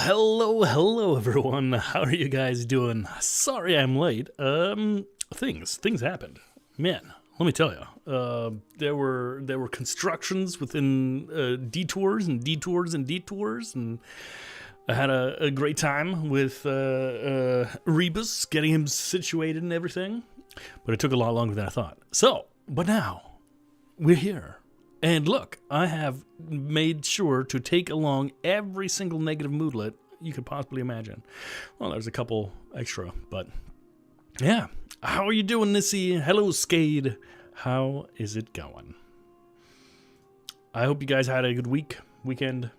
Hello, everyone. How are you guys doing? Sorry I'm late. Things happened. Man, let me tell you. There were constructions within detours and detours and detours, and I had a great time with Rebus, getting him situated and everything. But it took a lot longer than I thought. But now we're here. And look, I have made sure to take along every single negative moodlet you could possibly imagine. Well, there's a couple extra, but yeah. How are you doing, Nissy? Hello, Skade. How is it going? I hope you guys had a good weekend.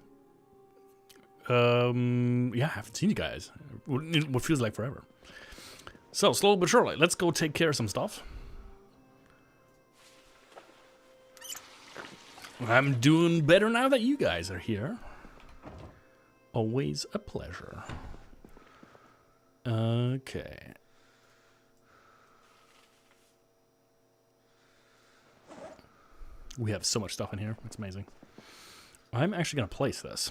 Yeah, I haven't seen you guys. What feels like forever. So, slowly but surely, let's go take care of some stuff. I'm doing better now that you guys are here. Always a pleasure. Okay. We have so much stuff in here. It's amazing. I'm actually going to place this.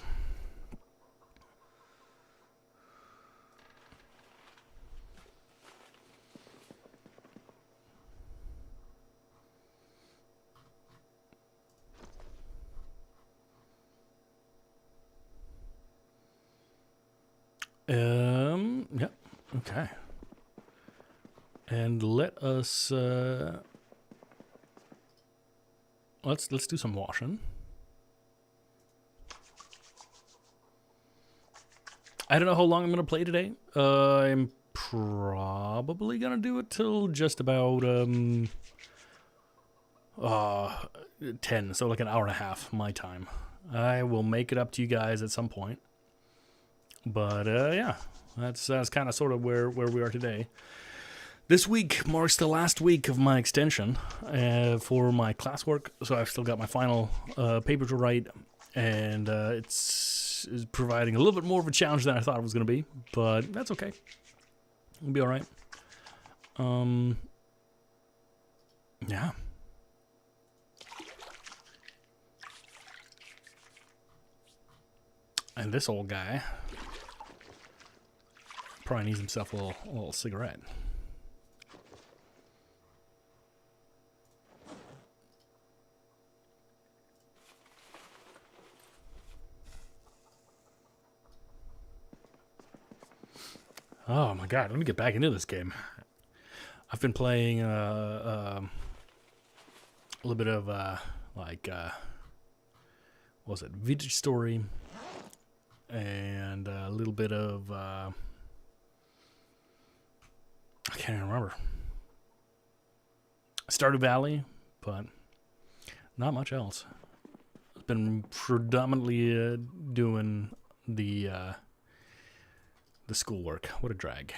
Yep. Okay. And let us let's do some washing. I don't know how long I'm gonna play today. I'm probably gonna do it till just about 10, so like an hour and a half my time. I will make it up to you guys at some point. But yeah, that's kind of sort of where we are today. This week marks the last week of my extension for my classwork, so I've still got my final paper to write, and it's providing a little bit more of a challenge than I thought it was going to be, but that's okay. It'll be all right. Yeah. And this old guy probably needs himself a little cigarette. Oh my god, let me get back into this game. I've been playing a little bit of what was it, Vintage Story, and a little bit of I can't even remember. Stardew Valley, but not much else. I've been predominantly doing the schoolwork. What a drag.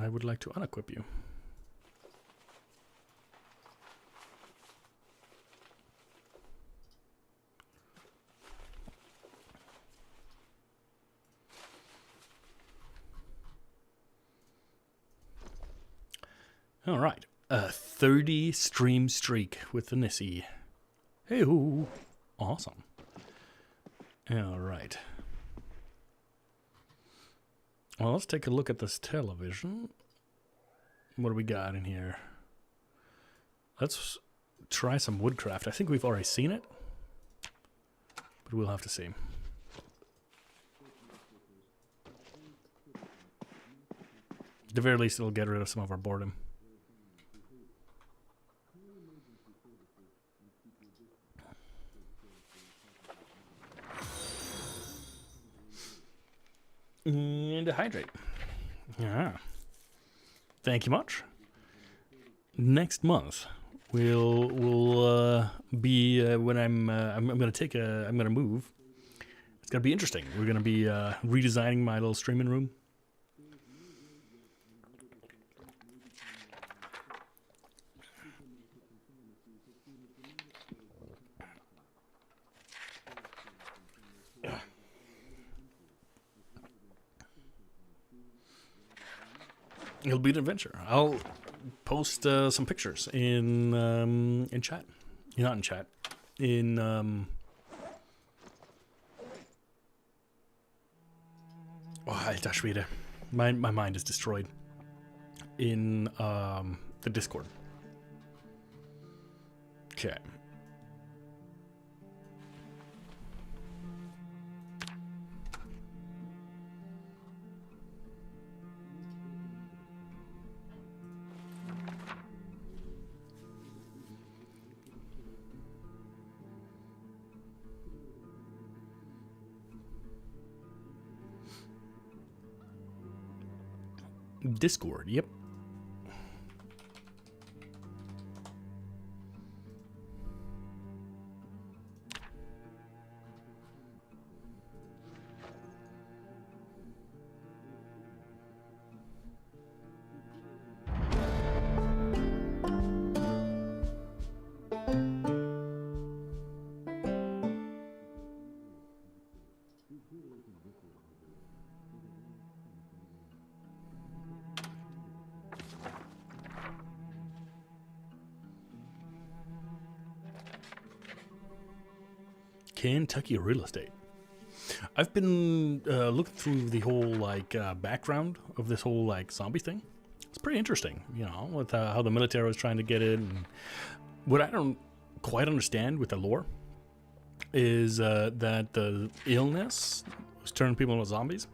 I would like to unequip you. All right, a 30 stream streak with the Nissy. Hey-hoo. Awesome. All right. Well, let's take a look at this television. What do we got in here? Let's try some woodcraft. I think we've already seen it, but we'll have to see. At the very least, it'll get rid of some of our boredom. And to hydrate. Yeah. Thank you much. Next month will be when I'm gonna move. It's gonna be interesting. We're gonna be redesigning my little streaming room. It'll be an adventure. post some pictures in chat. You're not in chat. In alter Schwede. My mind is destroyed. In the Discord. Okay. Discord, yep. Kentucky real estate. I've been looking through the whole like background of this whole like zombie thing. It's pretty interesting, you know, with how the military was trying to get it. And what I don't quite understand with the lore is that the illness was turning people into zombies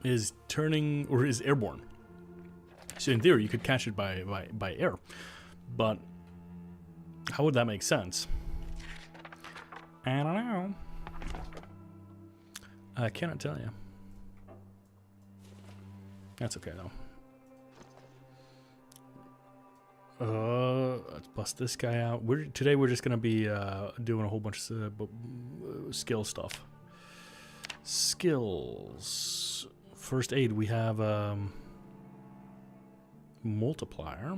is turning or is airborne. So in theory, you could catch it by air, but how would that make sense? I don't know. I cannot tell you. That's okay though. Let's bust this guy out. Today we're just gonna be doing a whole bunch of skill stuff. Skills. First aid. We have multiplier.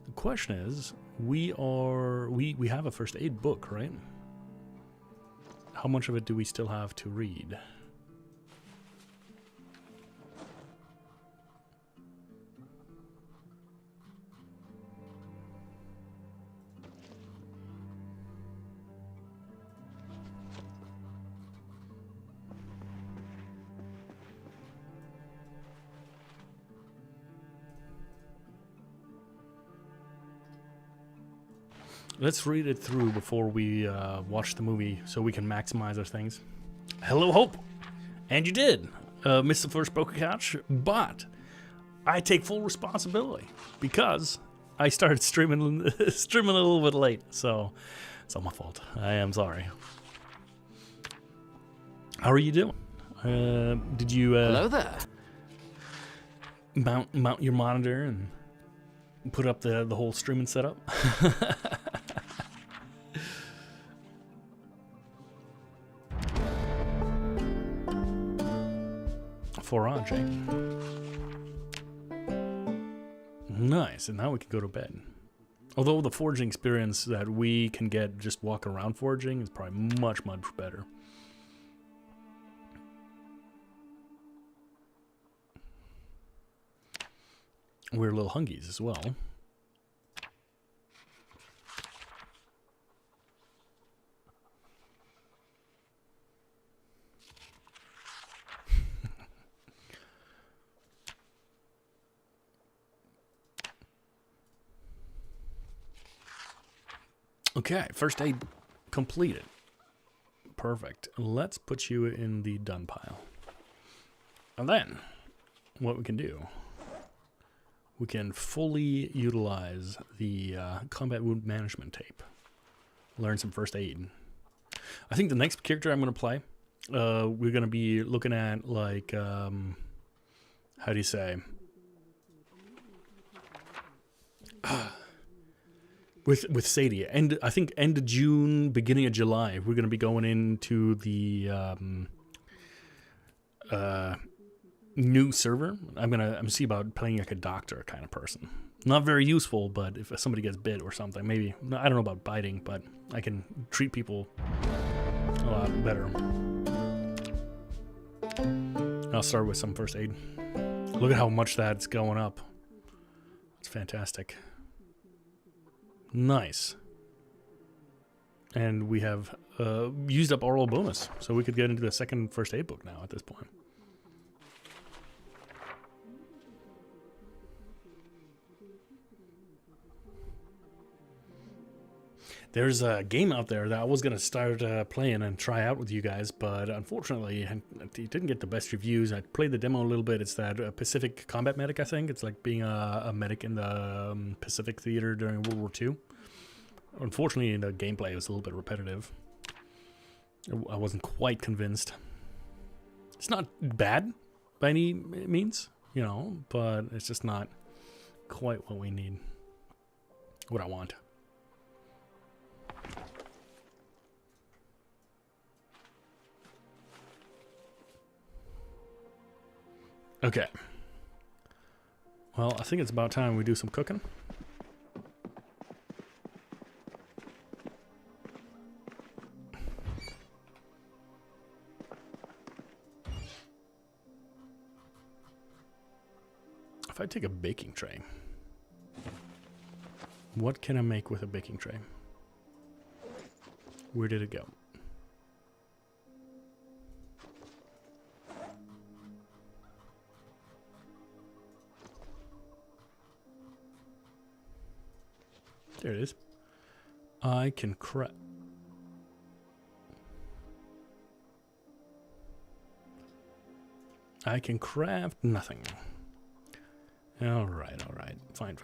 The question is, we have a first aid book, right? How much of it do we still have to read? Let's read it through before we watch the movie so we can maximize our things. Hello, Hope. And you did. Missed the first Poker Couch, but I take full responsibility because I started streaming a little bit late, so it's not my fault. I am sorry. How are you doing? Did you hello there. Mount your monitor and put up the whole streaming setup? Forage. Nice, and now we can go to bed. Although the foraging experience that we can get just walking around foraging is probably much, much better. We're little hungies as well. Okay, first aid completed. Perfect. Let's put you in the done pile. And then, what we can do, we can fully utilize the combat wound management tape. Learn some first aid. I think the next character I'm going to play, we're going to be looking at, like, how do you say? With Sadie, and I think end of June, beginning of July, we're gonna be going into the new server. I'm see about playing like a doctor kind of person. Not very useful, but if somebody gets bit or something, maybe I don't know about biting, but I can treat people a lot better. I'll start with some first aid. Look at how much that's going up. It's fantastic. Nice. And we have used up our oral bonus, so we could get into the second first aid book now at this point. There's a game out there that I was going to start playing and try out with you guys, but unfortunately it didn't get the best reviews. I played the demo a little bit. It's that Pacific Combat Medic, I think. It's like being a medic in the Pacific Theater during World War II. Unfortunately, the gameplay was a little bit repetitive. I wasn't quite convinced. It's not bad by any means, you know, but it's just not quite what we need, what I want. Okay. Well, I think it's about time we do some cooking. If I take a baking tray, what can I make with a baking tray? Where did it go? There it is. I can craft. I can craft nothing. All right. Fine.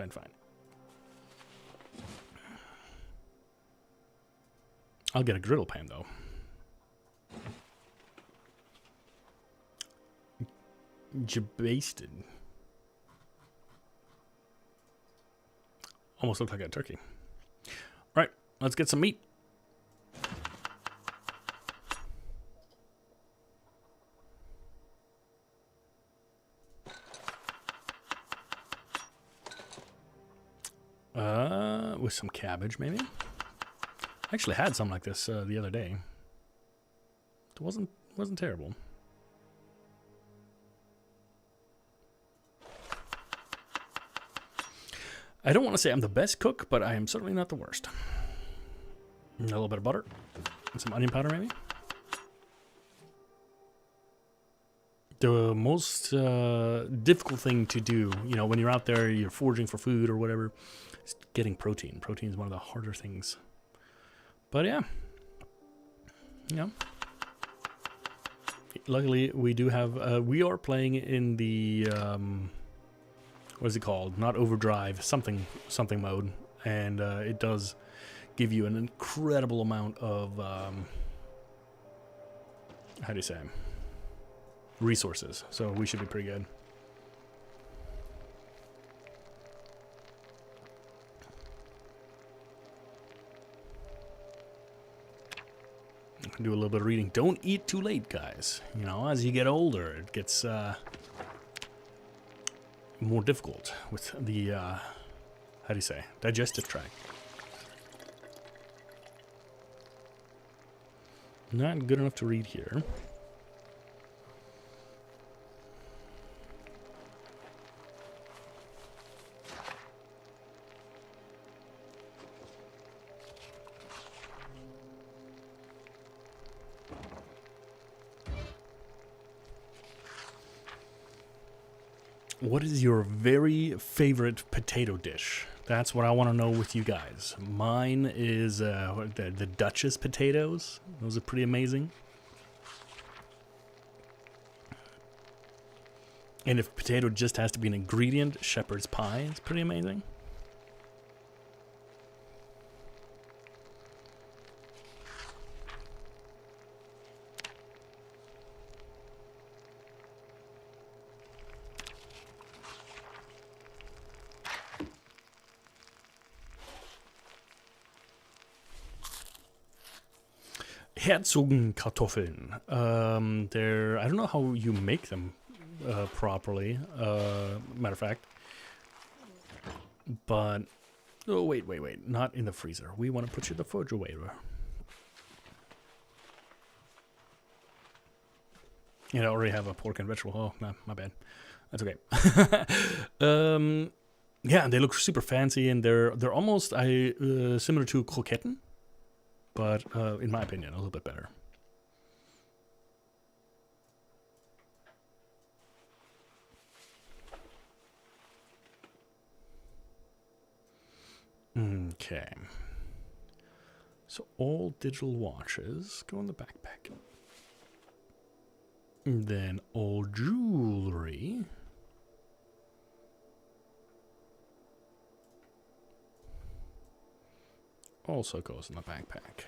I'll get a griddle pan, though. Jabasted. Almost looked like a turkey. All right, let's get some meat. With some cabbage, maybe. I actually had some like this the other day. It wasn't terrible. I don't want to say I'm the best cook, but I am certainly not the worst. A little bit of butter and some onion powder, maybe. The most difficult thing to do, you know, when you're out there, you're foraging for food or whatever, is getting protein. Protein is one of the harder things. But yeah, you know, luckily we do have. We are playing in the what is it called? Not overdrive, something mode, and it does give you an incredible amount of how do you say, resources. So we should be pretty good. Do a little bit of reading. Don't eat too late, guys. You know, as you get older, it gets more difficult with the how do you say, digestive tract. Not good enough to read here. What is your very favorite potato dish? That's what I want to know with you guys. Mine is the Duchess potatoes. Those are pretty amazing. And if potato just has to be an ingredient, shepherd's pie is pretty amazing. Herzogenkartoffeln. They're, I don't know how you make them properly, matter of fact. But, oh, wait. Not in the freezer. We want to put you in the refrigerator. Yeah, I already have a pork and vegetable. Oh, no, my bad. That's okay. Yeah, and they look super fancy, and they're almost similar to croquetten, but in my opinion, a little bit better. Okay. So all digital watches go in the backpack. And then all jewelry also goes in the backpack.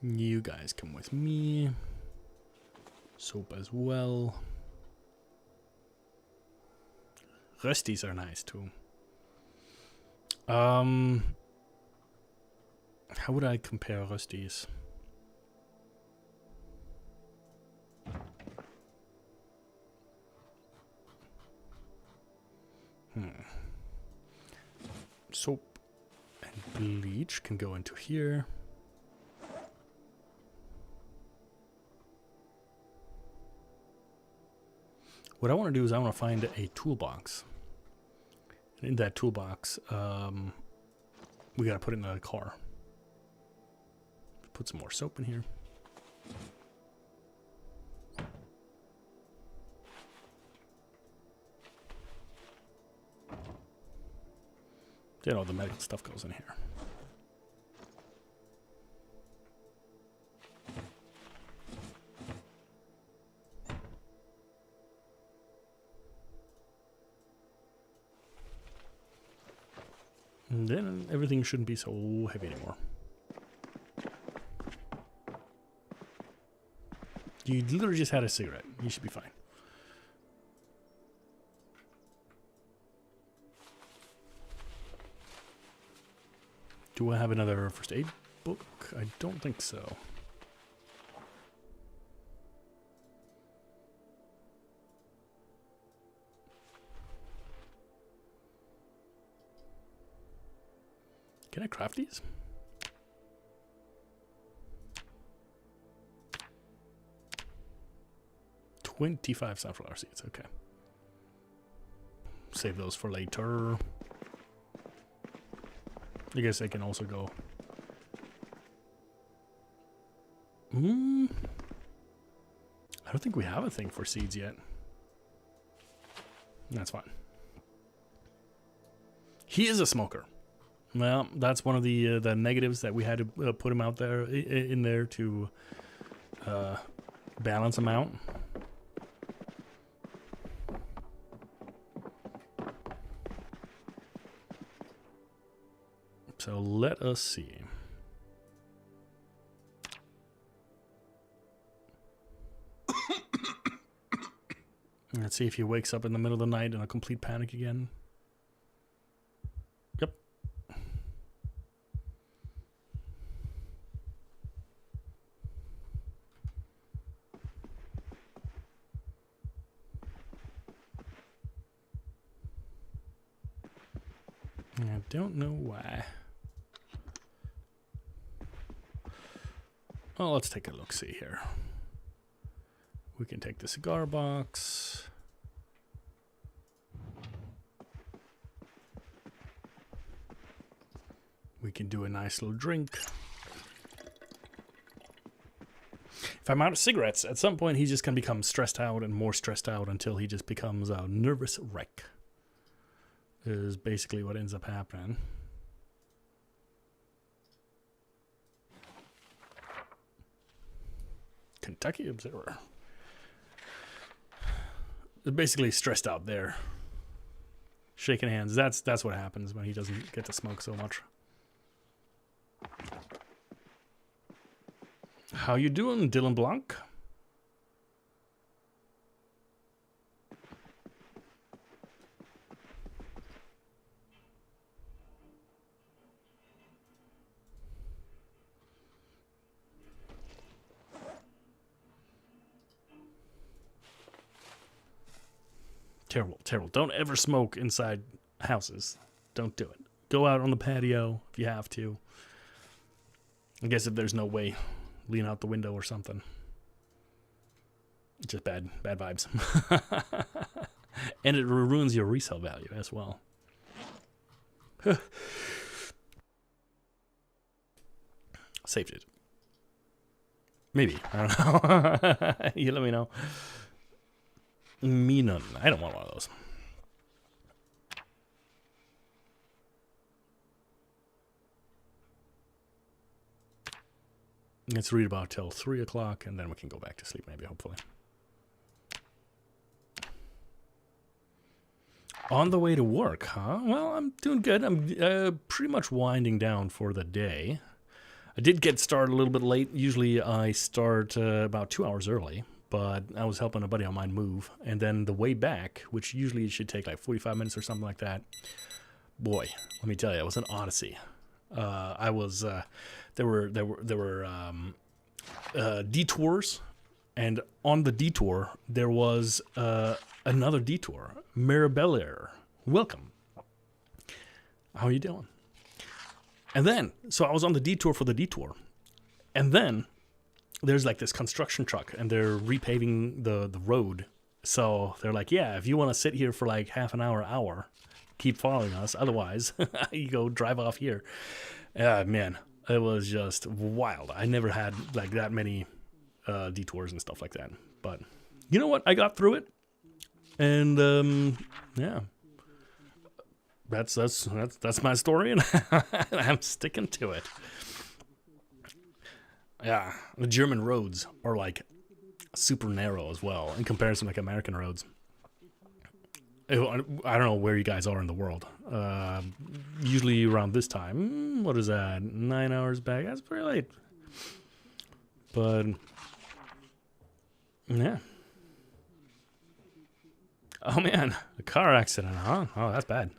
You guys come with me. Soap as well. Rusties are nice too. How would I compare Rusties? Soap and bleach can go into here. What I want to do is I want to find a toolbox. And in that toolbox, we got to put it in a car. Put some more soap in here. Then all the medical stuff goes in here. And then everything shouldn't be so heavy anymore. You literally just had a cigarette. You should be fine. Do I have another first aid book? I don't think so. Can I craft these? $25 sunflower seeds, okay. Save those for later. I guess I can also go. I don't think we have a thing for seeds yet. That's fine. He is a smoker. Well, that's one of the negatives that we had to put him out there in there to balance him out. So let us see. Let's see if he wakes up in the middle of the night in a complete panic again. Yep. I don't know why. Well, let's take a look-see here. We can take the cigar box. We can do a nice little drink. If I'm out of cigarettes, at some point he's just going to become stressed out and more stressed out until he just becomes a nervous wreck. Is basically what ends up happening. Kentucky Observer. It's basically stressed out there. Shaking hands. That's what happens when he doesn't get to smoke so much. How you doing, Dylan Blanc? Terrible, terrible. Don't ever smoke inside houses. Don't do it. Go out on the patio if you have to. I guess if there's no way, lean out the window or something. Just bad vibes. And it ruins your resale value as well. Saved it. Maybe. I don't know. You let me know. Me none. I don't want one of those. Let's read about till 3 o'clock, and then we can go back to sleep, maybe, hopefully. On the way to work, huh? Well, I'm doing good. I'm pretty much winding down for the day. I did get started a little bit late. Usually I start about 2 hours early, but I was helping a buddy of mine move. And then the way back, which usually should take like 45 minutes or something like that, boy, let me tell you, it was an odyssey. There were detours, and on the detour there was another detour. Mirabelle, welcome. How are you doing? And then, so I was on the detour for the detour, and then there's like this construction truck, and they're repaving the road. So they're like, yeah, if you want to sit here for like half an hour, keep following us. Otherwise, you go drive off here. Man, it was just wild. I never had like that many detours and stuff like that. But you know what? I got through it, and yeah, that's my story, and I'm sticking to it. Yeah, the German roads are like super narrow as well in comparison to like American roads. I don't know where you guys are in the world. Usually around this time, what is that? 9 hours back. That's pretty late. But yeah. Oh man, a car accident, huh? Oh, that's bad.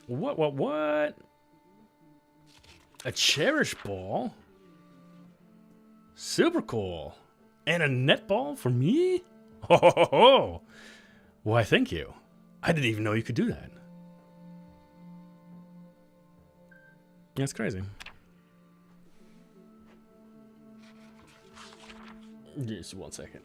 What? A cherish ball? Super cool. And a netball for me? Oh, why, thank you. I didn't even know you could do that. That's crazy. Just 1 second.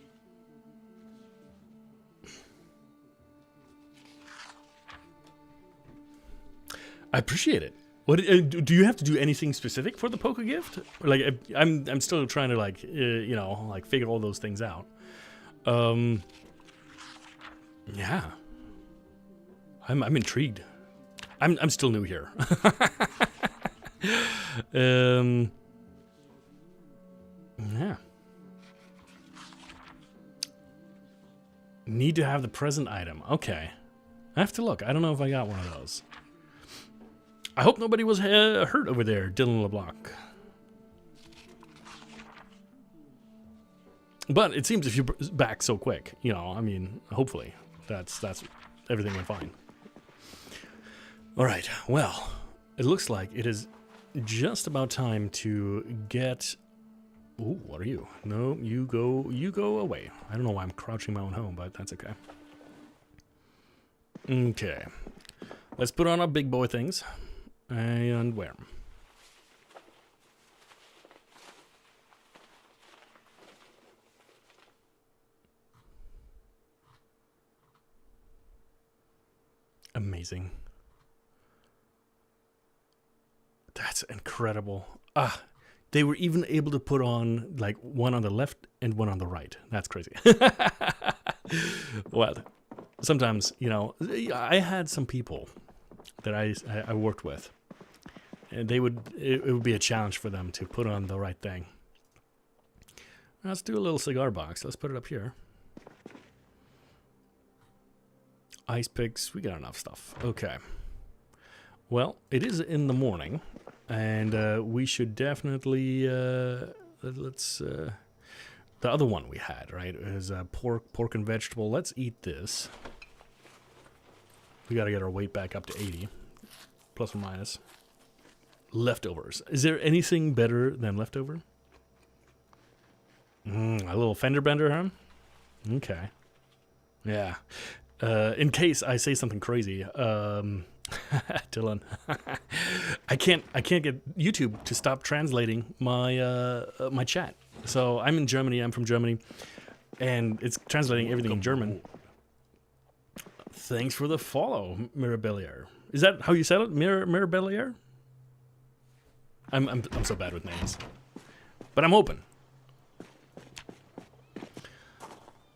I appreciate it. What do you have to do anything specific for the poker gift? Or like I'm still trying to like you know, like figure all those things out. Yeah. I'm intrigued. I'm still new here. Yeah. Need to have the present item. Okay. I have to look. I don't know if I got one of those. I hope nobody was hurt over there, Dylan LeBlanc. But it seems if you're back so quick, you know, I mean, hopefully that's everything went fine. All right, well, it looks like it is just about time to get... Ooh, what are you? No, you go away. I don't know why I'm crouching my own home, but that's okay. Okay, let's put on our big boy things. And where? Amazing. That's incredible. They were even able to put on like one on the left and one on the right. That's crazy. Well, sometimes, you know, I had some people that I worked with. And it would be a challenge for them to put on the right thing. Let's do a little cigar box. Let's put it up here. Ice picks. We got enough stuff. Okay. Well, it is in the morning, and we should definitely let's. The other one we had, right, is pork and vegetable. Let's eat this. We got to get our weight back up to 80, plus or minus. Leftovers. Is there anything better than leftover? A little fender bender, huh? Okay. Yeah. In case I say something crazy, Dylan, I can't get YouTube to stop translating my my chat. So I'm in Germany. I'm from Germany, and it's translating everything in German. Thanks for the follow, Mirabellier. Is that how you said it, Mirabellier? I'm so bad with names, but I'm open.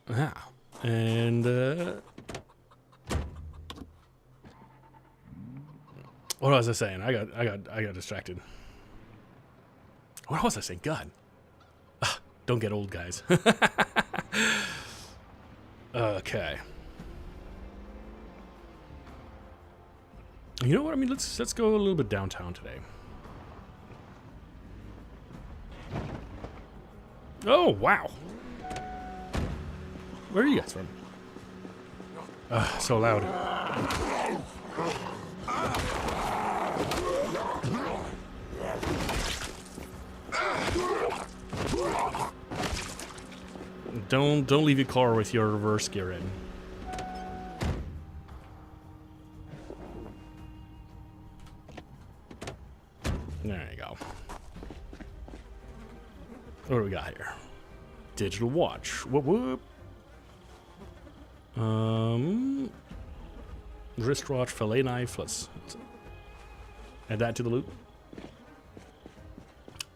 Yeah, and what was I saying? I got distracted. What was I saying? God, don't get old, guys. Okay. You know what? I mean, let's go a little bit downtown today. Oh wow! Where are you guys from? So loud. Don't leave your car with your reverse gear in. There you go. What do we got here? Digital watch. Whoop whoop. Wristwatch, fillet knife. Let's add that to the loop.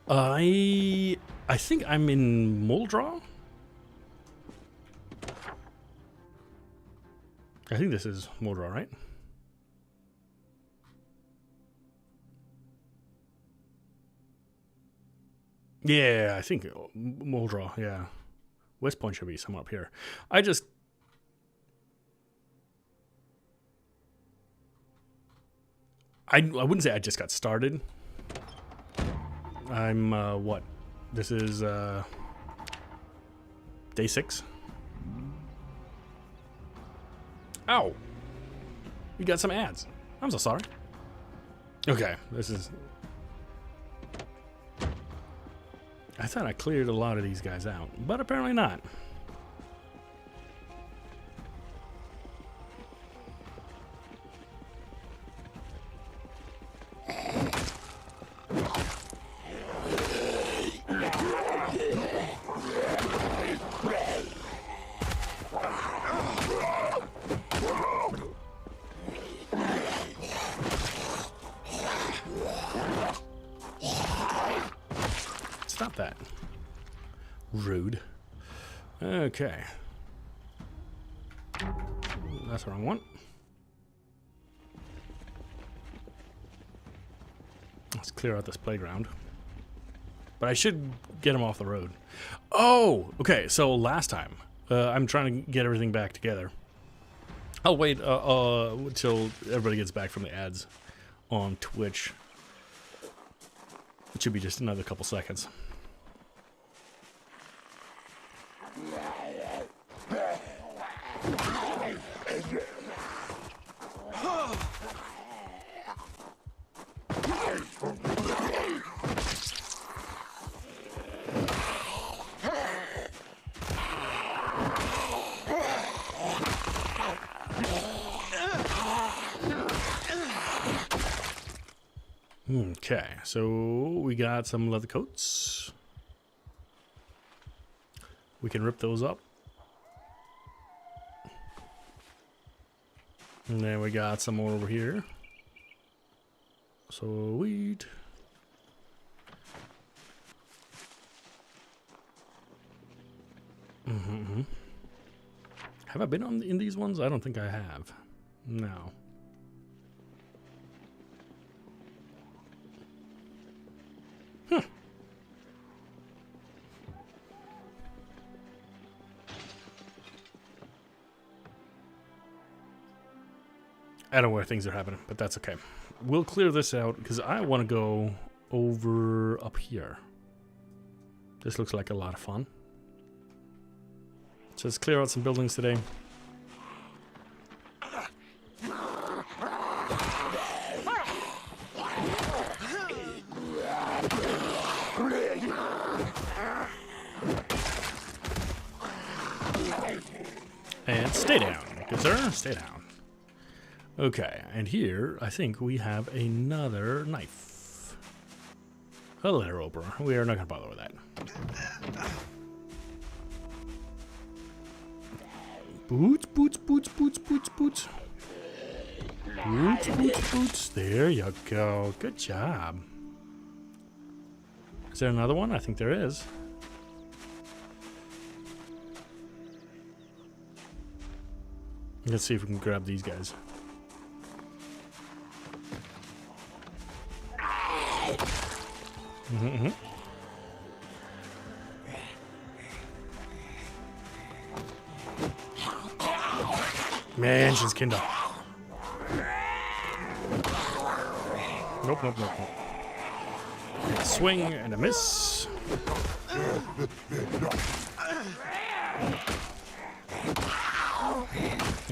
I think I'm in Muldraw. I think this is Muldraw, right? Yeah, I think Muldraw, yeah. West Point should be somewhere up here. I wouldn't say I just got started. I'm, what? This is, day 6. Ow! We got some ads. I'm so sorry. Okay, this is... I thought I cleared a lot of these guys out, but apparently not. Stop that. Rude. Okay. That's what I want. Let's clear out this playground. But I should get him off the road. Oh! Okay, so last time. I'm trying to get everything back together. I'll wait until everybody gets back from the ads on Twitch. It should be just another couple seconds. Okay, so we got some leather coats. We can rip those up. And then we got some more over here. Sweet. Have I been in these ones? I don't think I have. No. I don't know where things are happening, but that's okay. We'll clear this out because I want to go over up here. This looks like a lot of fun. So let's clear out some buildings today. And stay down, good sir. Stay down. Okay, and here I think we have another knife. A letter opener. We are not going to bother with that. Boots, boots, boots, boots, boots, boots. Boots, boots, boots. There you go. Good job. Is there another one? I think there is. Let's see if we can grab these guys. Menschenskinder. Nope, nope, nope, nope. A swing and a miss.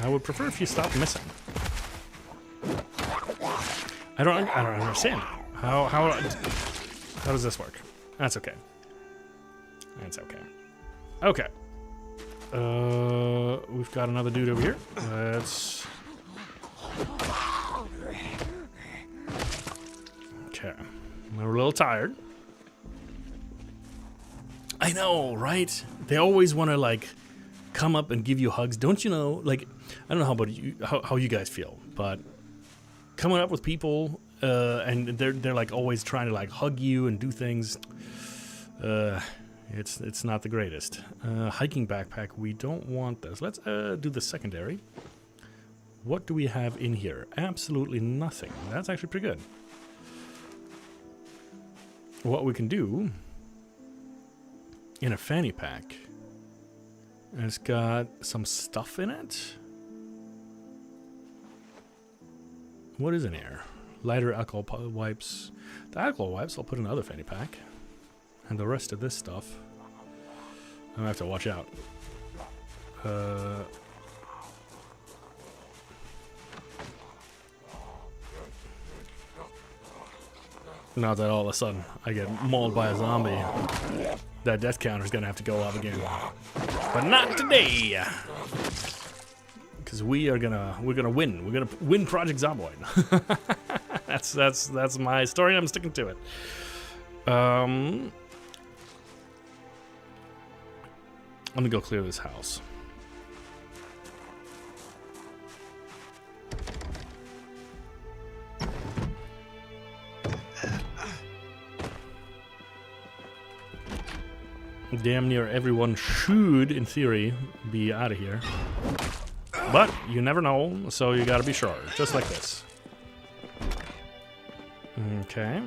I would prefer if you stopped missing. I don't understand. How does this work? That's okay. That's okay. Okay. We've got another dude over here. Let's. Okay. We're a little tired. I know, right? They always want to like come up and give you hugs. Don't you know? Like, I don't know how about you, how you guys feel, but coming up with people and they're like always trying to like hug you and do things. It's not the greatest. Hiking backpack, we don't want this. Let's do the secondary. What do we have in here? Absolutely nothing. That's actually pretty good. What we can do in a fanny pack, it's got some stuff in it. What is in here? Lighter alcohol wipes. The alcohol wipes I'll put in the other fanny pack. And the rest of this stuff, I have to watch out. Not that all of a sudden I get mauled by a zombie. That death counter's gonna have to go up again. But not today! Because we're gonna win. We're gonna win Project Zomboid. That's my story and I'm sticking to it. I'm gonna go clear this house. Damn near everyone should, in theory, be out of here. But you never know, so you gotta be sure. Just like this. Okay.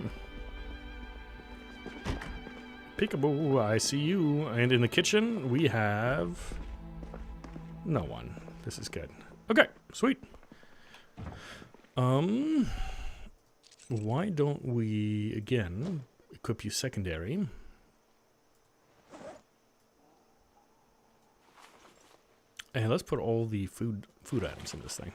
Peekaboo, I see you. And in the kitchen, we have no one. This is good. Okay, sweet. Why don't we, again, equip you secondary? And let's put all the food items in this thing.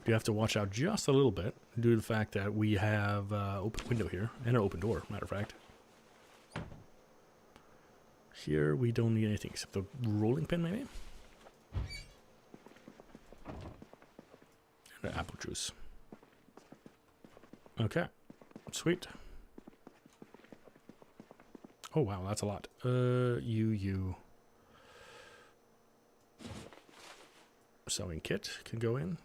You have to watch out just a little bit due to the fact that we have open window here and an open door, matter of fact. Here we don't need anything except the rolling pin, maybe? And apple juice. Okay. Sweet. Oh wow, that's a lot. You. Sewing kit can go in.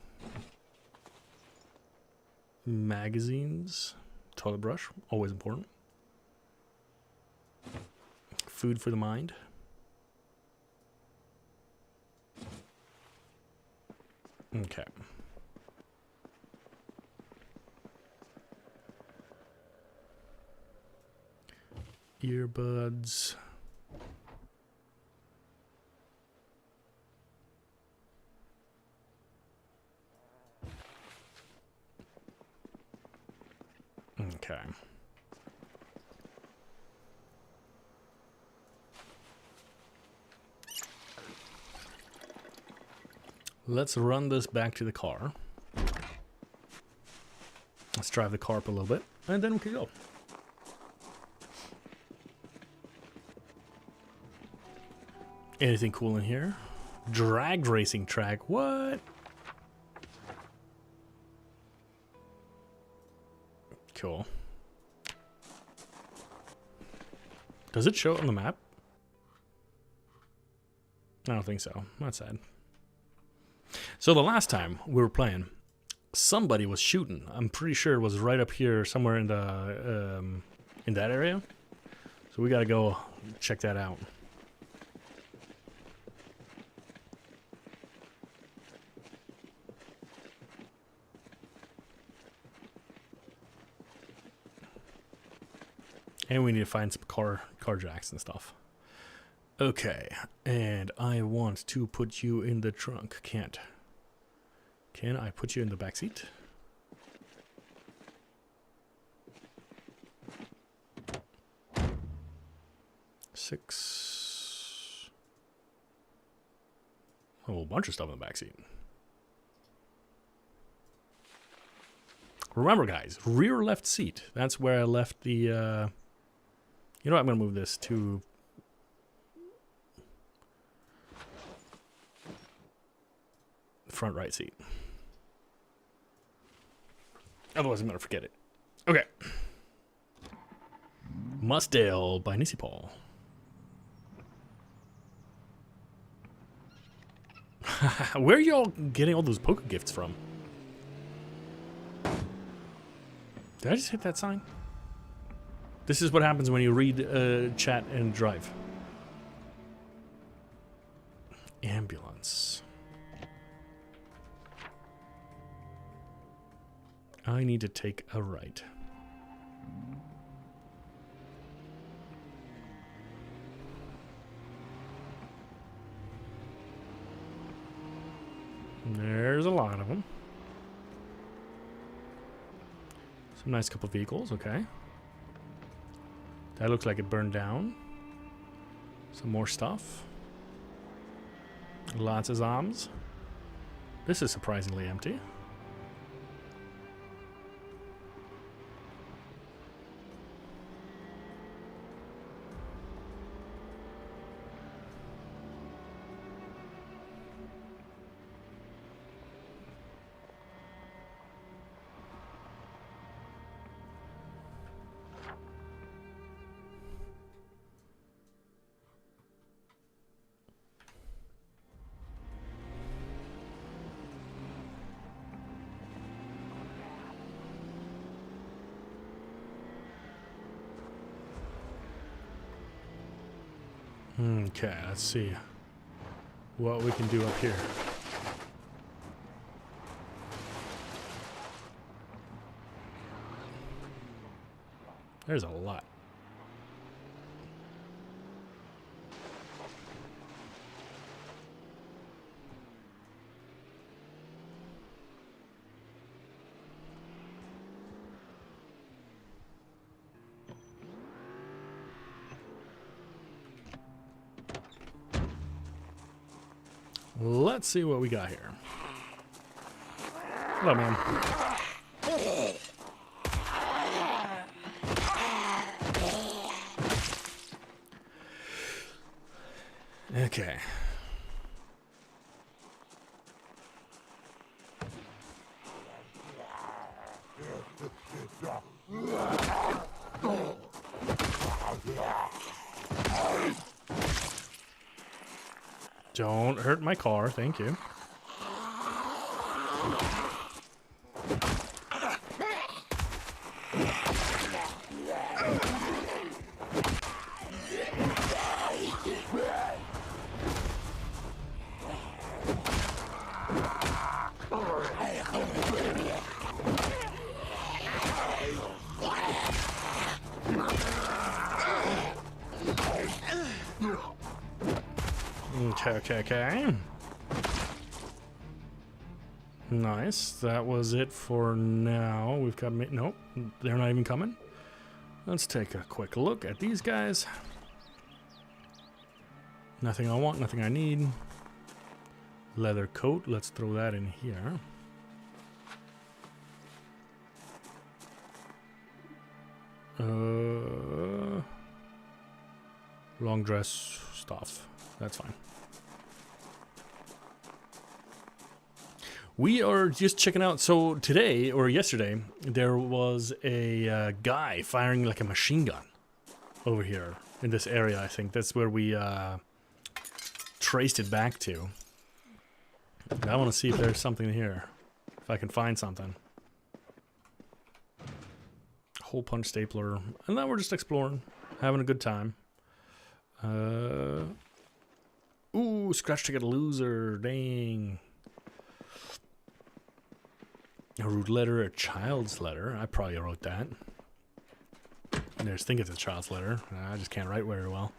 Magazines. Toilet brush, always important. Food for the mind. Okay. Earbuds. Okay. Let's run this back to the car. Let's drive the car up a little bit, and then we can go. Anything cool in here? Drag racing track. What? Cool. Does it show it on the map? I don't think so. That's sad. So the last time we were playing, somebody was shooting. I'm pretty sure it was right up here somewhere in that area. So we gotta go check that out. And we need to find some car jacks and stuff. Okay, and I want to put you in the trunk. Can't. Can I put you in the back seat? Six. A whole bunch of stuff in the back seat. Remember, guys, rear left seat. That's where I left the. You know what? I'm gonna move this to. Front right seat. Otherwise, I'm gonna forget it. Okay. Mustdale by Nisi Paul. Where are y'all getting all those poker gifts from? Did I just hit that sign? This is what happens when you read chat and drive. Ambulance. I need to take a right. There's a lot of them. Some nice couple vehicles, okay. That looks like it burned down. Some more stuff. Lots of zombies. This is surprisingly empty. Okay, let's see what we can do up here. There's a lot. Let's see what we got here. Hello, man. Okay. Don't hurt my car, thank you. Okay. Nice. That was it for now. We've got... Nope, they're not even coming. Let's take a quick look at these guys. Nothing I want, nothing I need. Leather coat. Let's throw that in here. Long dress stuff. That's fine. We are just checking out. So today or yesterday, there was a guy firing like a machine gun over here in this area. I think that's where we traced it back to. I want to see if there's something here, if I can find something. Hole punch stapler, and then we're just exploring, having a good time. Ooh, scratch ticket loser, dang. A rude letter, a child's letter. I probably wrote that. I just think it's a child's letter. I just can't write very well.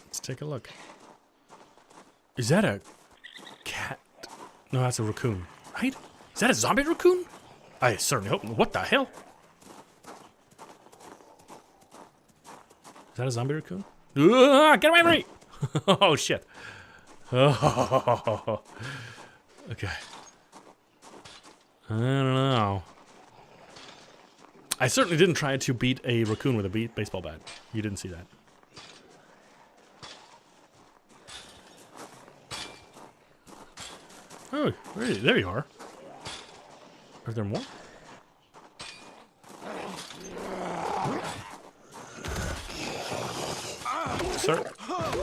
Let's take a look. Is that a cat? No, that's a raccoon. Right? Is that a zombie raccoon? I certainly hope. What the hell? Is that a zombie raccoon? Get away from me! Oh, shit. Oh. Okay. I don't know. I certainly didn't try to beat a raccoon with a baseball bat. You didn't see that. Oh, there you are. Are there more? Sir,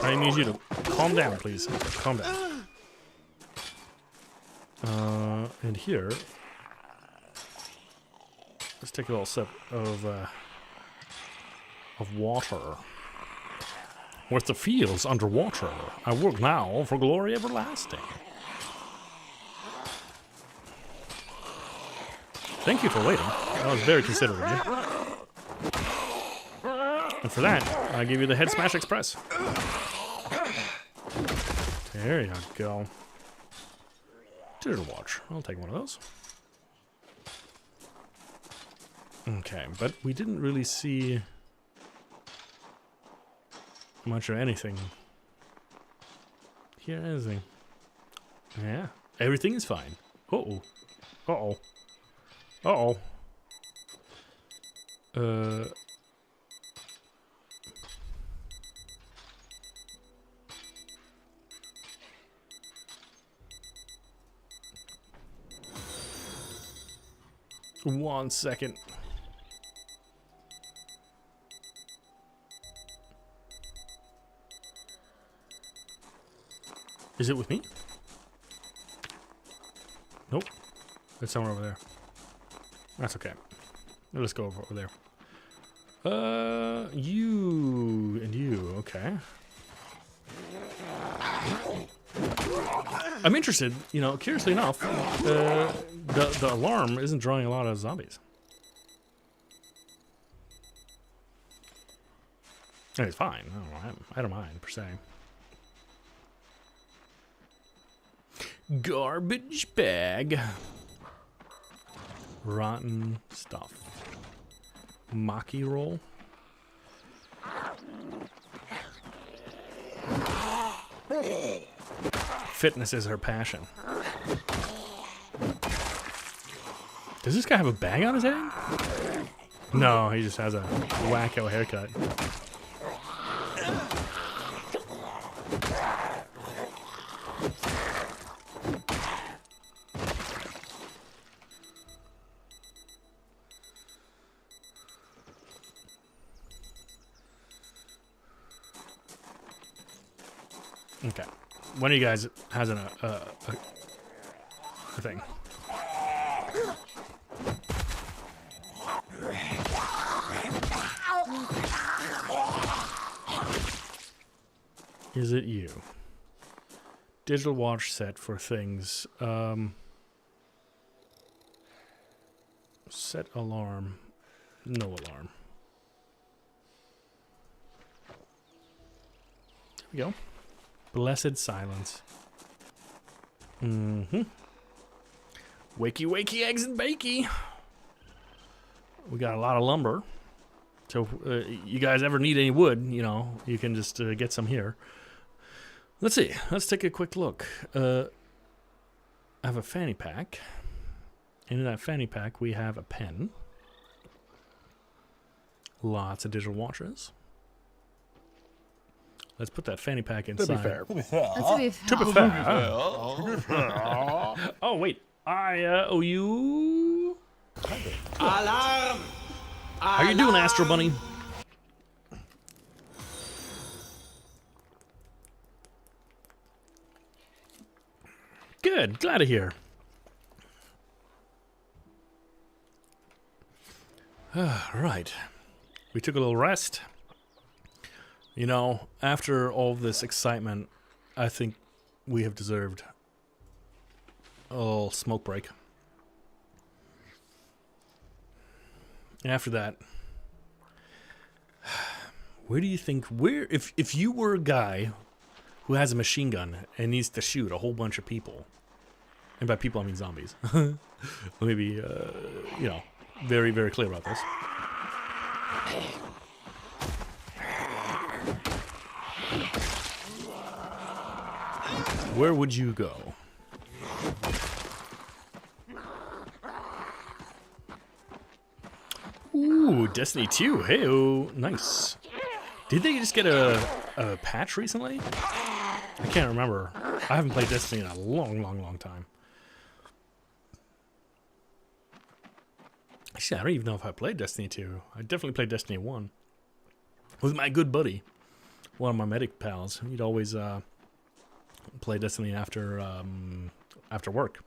I need you to calm down, please. Calm down. And here, let's take a little sip of water. With the fields underwater, I work now for glory everlasting. Thank you for waiting. That was very considerate of you. And for that, I give you the Head Smash Express. There you go. Digital watch. I'll take one of those. Okay, but we didn't really see much of anything. Here, anything. Yeah, everything is fine. Uh-oh. Uh-oh. Uh-oh. One second. Is it with me? Nope. It's somewhere over there. That's okay. Let's go over there. You and you, okay. I'm interested, you know, curiously enough, the alarm isn't drawing a lot of zombies. And it's fine. I don't mind, per se. Garbage bag. Rotten stuff. Maki roll. Fitness is her passion. Does this guy have a bag on his head? No, he just has a wacko haircut. Okay. One of you guys has a thing. Is it you? Digital watch set for things. Set alarm. No alarm. There we go. Blessed silence. Mm-hmm. Wakey, wakey, eggs and bakey. We got a lot of lumber. So you guys ever need any wood, you know, you can just get some here. Let's see. Let's take a quick look. I have a fanny pack. And in that fanny pack, we have a pen. Lots of digital watches. Let's put that fanny pack inside. To be fair. To be fair. Oh, wait. I owe you... Alarm! How you doing, Astro Bunny? Good. Glad to hear. Right. We took a little rest. You know, after all this excitement, I think we have deserved a little smoke break. And after that, where do you think, if you were a guy who has a machine gun and needs to shoot a whole bunch of people, and by people I mean zombies, let me be, you know, very, very clear about this. Where would you go? Ooh, Destiny 2. Hey-oh. Nice. Did they just get a patch recently? I can't remember. I haven't played Destiny in a long, long, long time. Actually, I don't even know if I played Destiny 2. I definitely played Destiny 1. With my good buddy. One of my medic pals. He'd always play Destiny after work.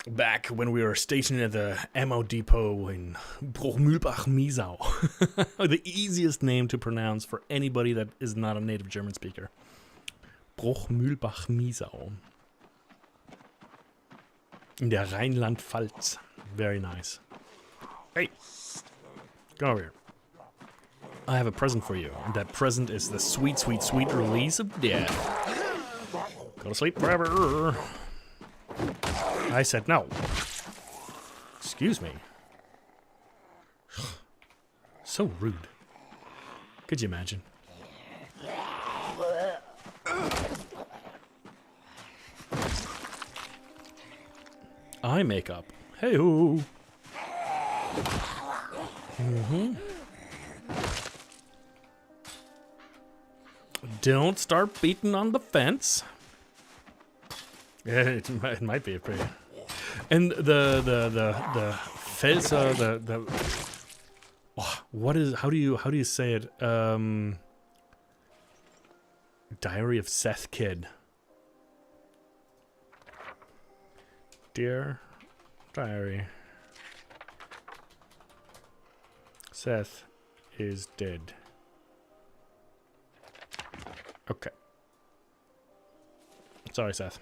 Back when we were stationed at the ammo depot in Bruchmühlbach-Miesau. The easiest name to pronounce for anybody that is not a native German speaker. Bruchmühlbach-Miesau. In der Rheinland-Pfalz. Very nice. Hey! Come over here. I have a present for you. And that present is the sweet, sweet, sweet release of death. Go to sleep forever. I said no. Excuse me. So rude. Could you imagine? Eye makeup. Hey-ho. Don't start beating on the fence. Yeah, it might be a pretty. And the Felser, the oh, what is, how do you say it? Diary of Seth Kid. Dear Diary, Seth is dead. Okay. Sorry, Seth.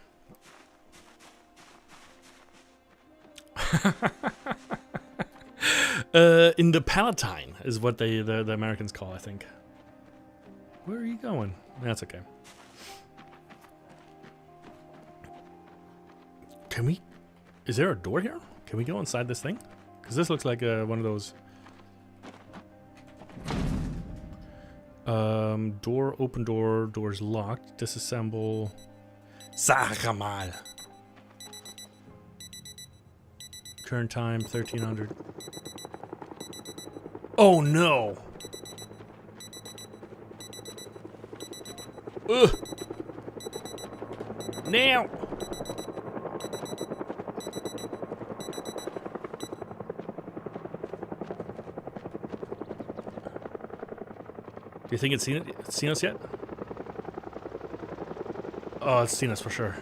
In the Palatine is what the Americans call, I think. Where are you going? That's okay. Can we? Is there a door here? Can we go inside this thing? Because this looks like one of those. Door, open door, door's locked, disassemble. Sag mal. Current time, 1300. Oh no! Ugh! Now! Do you think it's seen us yet? Oh, it's seen us for sure.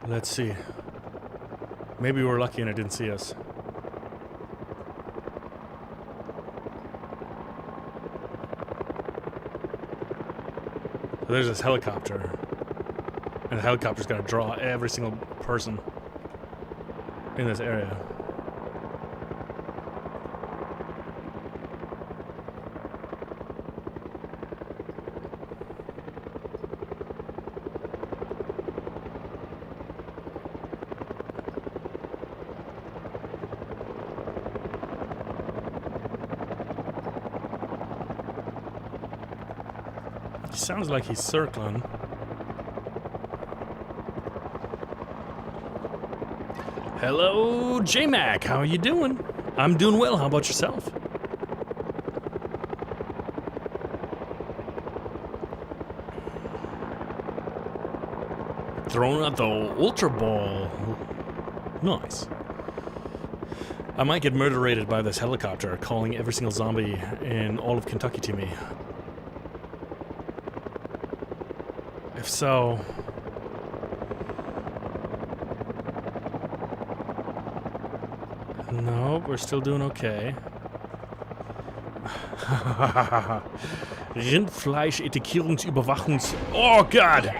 Let's see. Maybe we're lucky and it didn't see us. So there's this helicopter. And the helicopter's gonna draw every single person in this area. Sounds like he's circling. Hello, J-Mac. How are you doing? I'm doing well. How about yourself? Throwing out the Ultra Ball. Nice. I might get murderated by this helicopter calling every single zombie in all of Kentucky to me. If so... No, we're still doing okay. Rindfleisch-Etikettungsüberwachungs... Oh, God!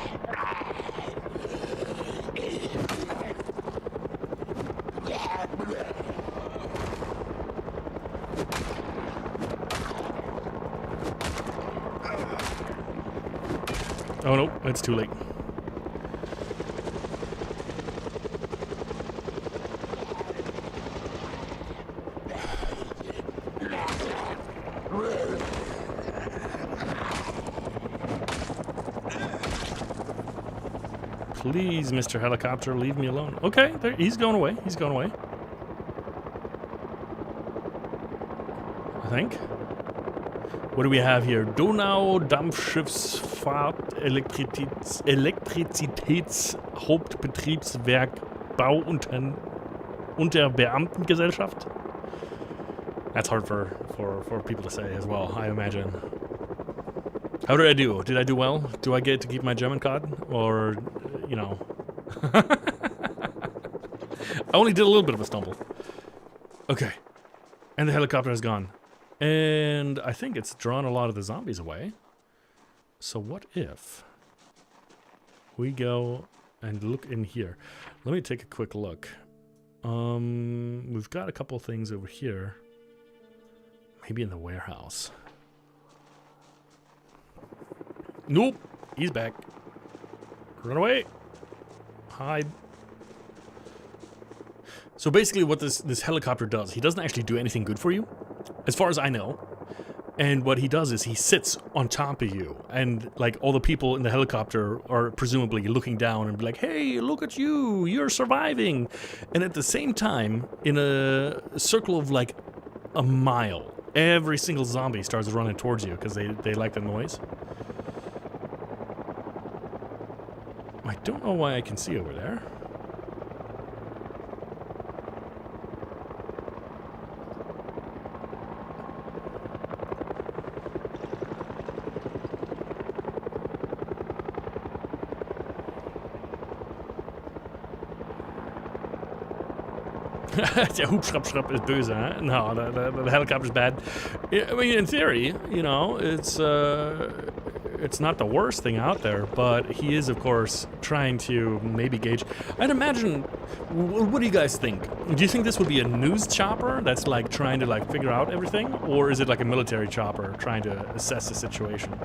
Oh, no, it's too late. Please, Mr. Helicopter, leave me alone. Okay, there, he's going away. He's going away. I think. What do we have here? Donau-Dampfschiffsfahrt Elektrizitätshauptbetriebswerk Bau unter Beamtengesellschaft. That's hard for people to say as well, I imagine. How did I do? Did I do well? Do I get to keep my German card? Or, you know... I only did a little bit of a stumble. Okay. And the helicopter is gone. And I think it's drawn a lot of the zombies away. So what if we go and look in here? Let me take a quick look. We've got a couple things over here. Maybe in the warehouse. Nope. He's back. Run away. Hide. So basically what this helicopter does, he doesn't actually do anything good for you, as far as I know. And what he does is he sits on top of you, and like all the people in the helicopter are presumably looking down and be like, hey, look at you, you're surviving. And at the same time, in a circle of like a mile, every single zombie starts running towards you because they like the noise. I don't know why I can see over there. Der Hubschrapp is böse, huh? No, the helicopter's bad. I mean, in theory, you know, it's not the worst thing out there, but he is, of course, trying to maybe gauge. I'd imagine. What do you guys think? Do you think this would be a news chopper that's like trying to like figure out everything, or is it like a military chopper trying to assess the situation?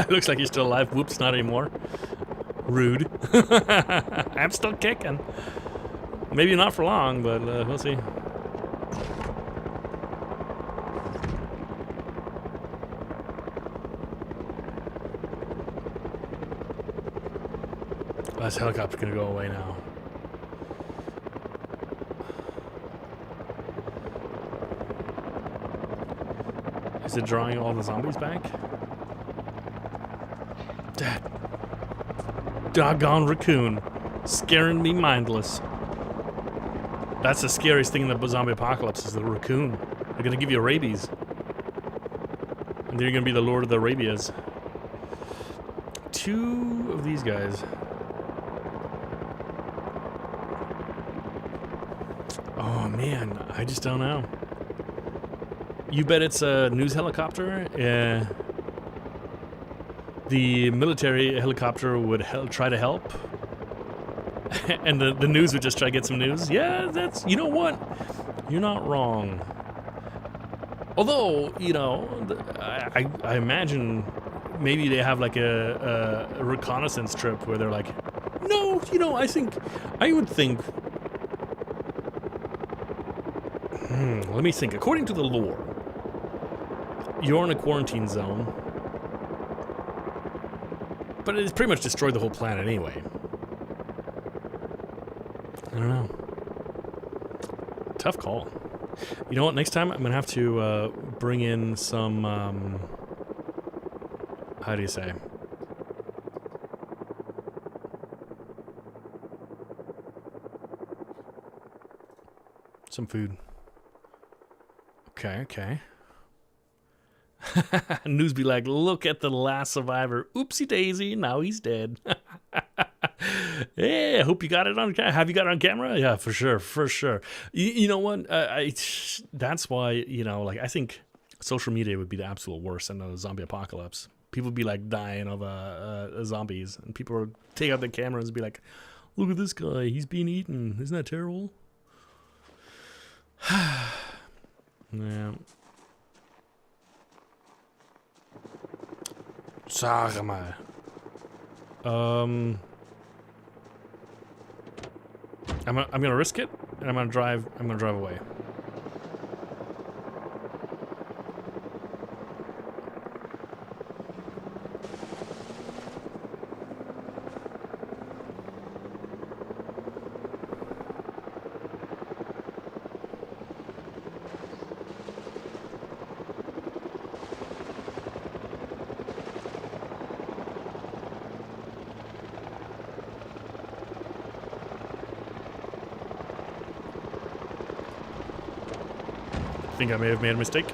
Looks like you're still alive. Whoops, not anymore. Rude. I'm still kicking. Maybe not for long, but we'll see. Oh, this helicopter's gonna go away now. Is it drawing all the zombies back? That doggone raccoon scaring me mindless. That's the scariest thing in the zombie apocalypse is the raccoon. They're gonna give you rabies. And they're gonna be the lord of the rabies. Two of these guys. Oh man, I just don't know. You bet it's a news helicopter? The military helicopter would try to help, and the news would just try to get some news. Yeah, that's, you know what? You're not wrong. Although, you know, I imagine maybe they have like a reconnaissance trip where they're like, no, you know, I would think. Let me think. According to the lore, you're in a quarantine zone. But it's pretty much destroyed the whole planet anyway. I don't know. Tough call. You know what? Next time I'm going to have to bring in some... how do you say? Some food. Okay. News be like, look at the last survivor. Oopsie daisy, now he's dead. Hey, I hope you got it on camera. Have you got it on camera? Yeah, for sure. You know what? That's why, you know, like, I think social media would be the absolute worst in a zombie apocalypse. People would be like dying of zombies, and people would take out their cameras and be like, look at this guy, he's being eaten. Isn't that terrible? Yeah. Sag mal. I'm gonna risk it, and I'm gonna drive away. I think I may have made a mistake.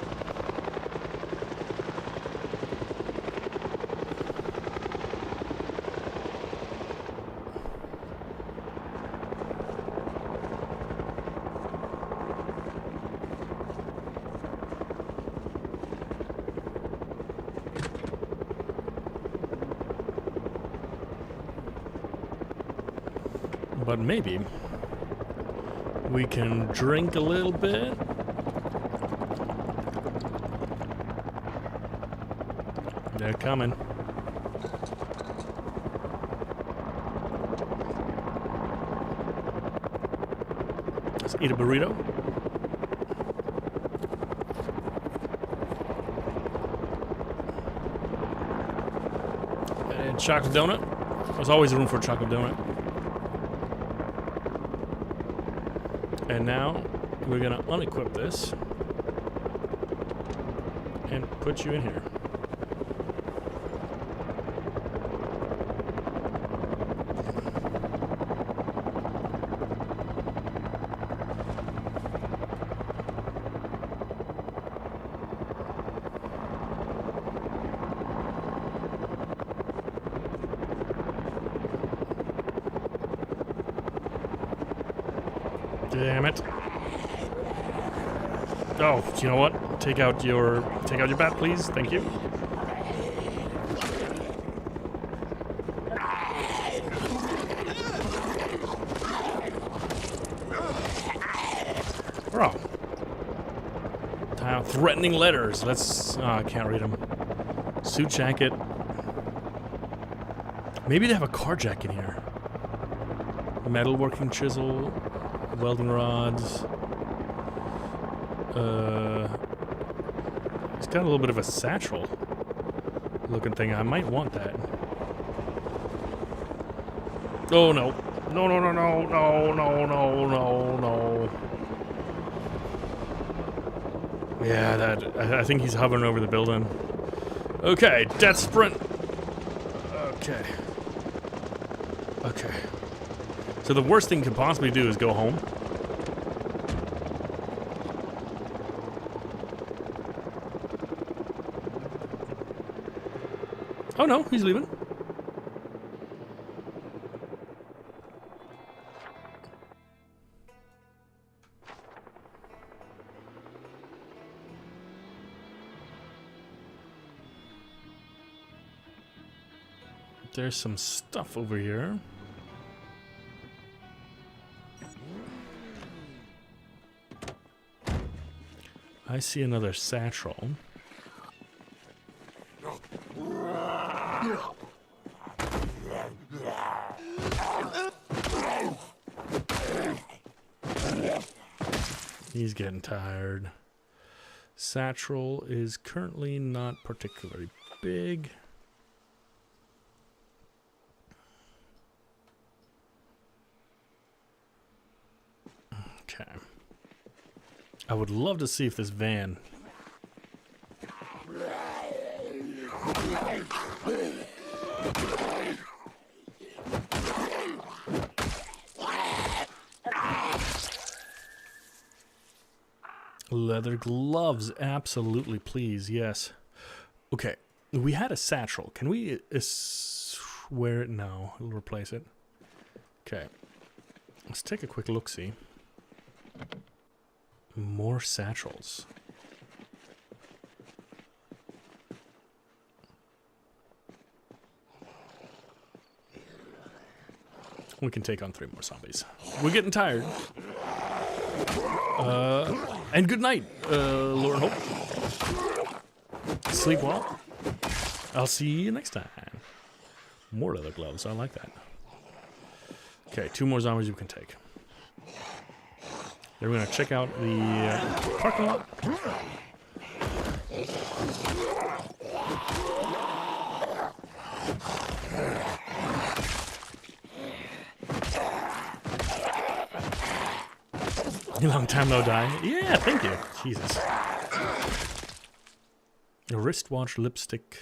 But maybe we can drink a little bit. They're coming. Let's eat a burrito. And chocolate donut. There's always room for a chocolate donut. And now we're gonna unequip this and put you in here. Damn it. Oh, you know what? Take out your bat, please. Thank you. Bro. Threatening letters. Let's... Oh, I can't read them. Suit jacket. Maybe they have a car jack in here. Metalworking chisel. Welding rods. It's got a little bit of a satchel looking thing. I might want that. Oh no. No. Yeah, I think he's hovering over the building. Okay, death sprint. Okay. So the worst thing you could possibly do is go home. Oh no, he's leaving. There's some stuff over here. I see another satchel. He's getting tired. Satchel is currently not particularly big. Okay. I would love to see if this van... Leather gloves, absolutely, please, yes. Okay, we had a satchel. Can we wear it now? We'll replace it. Okay, let's take a quick look-see. More satchels. We can take on 3 more zombies. We're getting tired. And good night, Lord Hope. Sleep well. I'll see you next time. More leather gloves. I like that. Okay, 2 more zombies we can take. Then we're gonna check out the parking lot. Long time no die. Yeah, thank you. Jesus. A wristwatch, lipstick.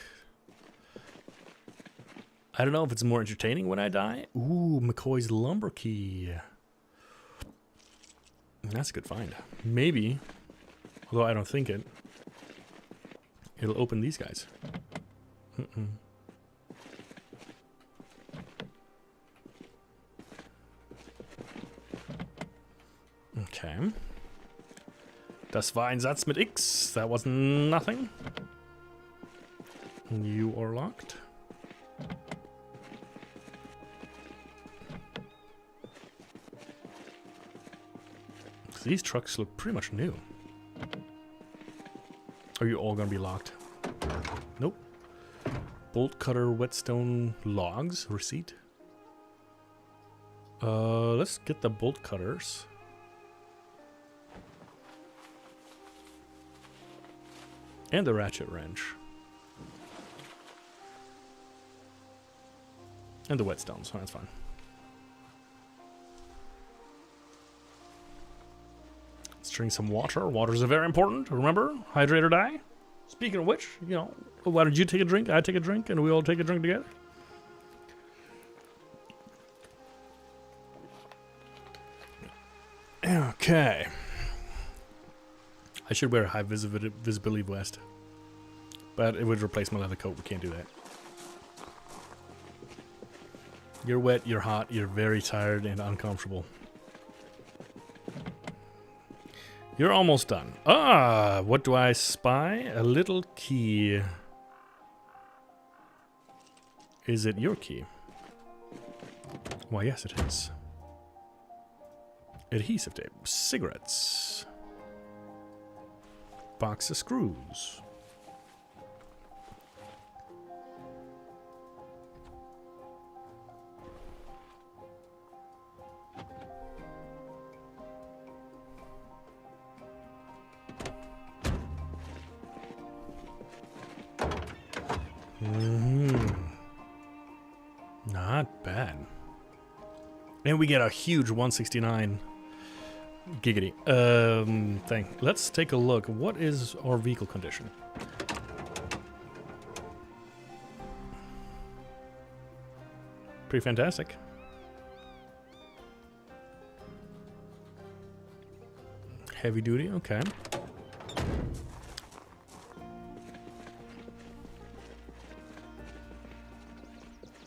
I don't know if it's more entertaining when I die. Ooh, McCoy's lumber key. That's a good find. Maybe, although I don't think it, it'll open these guys. Okay. Das war ein Satz mit X. That was nothing. You are locked. These trucks look pretty much new. Are you all gonna be locked? Nope. Bolt cutter, whetstone, logs, receipt. Let's get the bolt cutters. And the ratchet wrench. And the whetstone, so that's fine. Let's drink some water. Waters are very important. Remember, hydrate or die. Speaking of which, you know, why don't you take a drink? I take a drink, and we all take a drink together. Okay. I should wear a high visibility vest, but it would replace my leather coat. We can't do that. You're wet, you're hot, you're very tired and uncomfortable. You're almost done. Ah, what do I spy? A little key. Is it your key? Why, yes, it is. Adhesive tape. Cigarettes. Box of screws. Not bad. And we get a huge 169 giggity thing. Let's take a look. What is our vehicle condition? Pretty fantastic. Heavy duty, okay.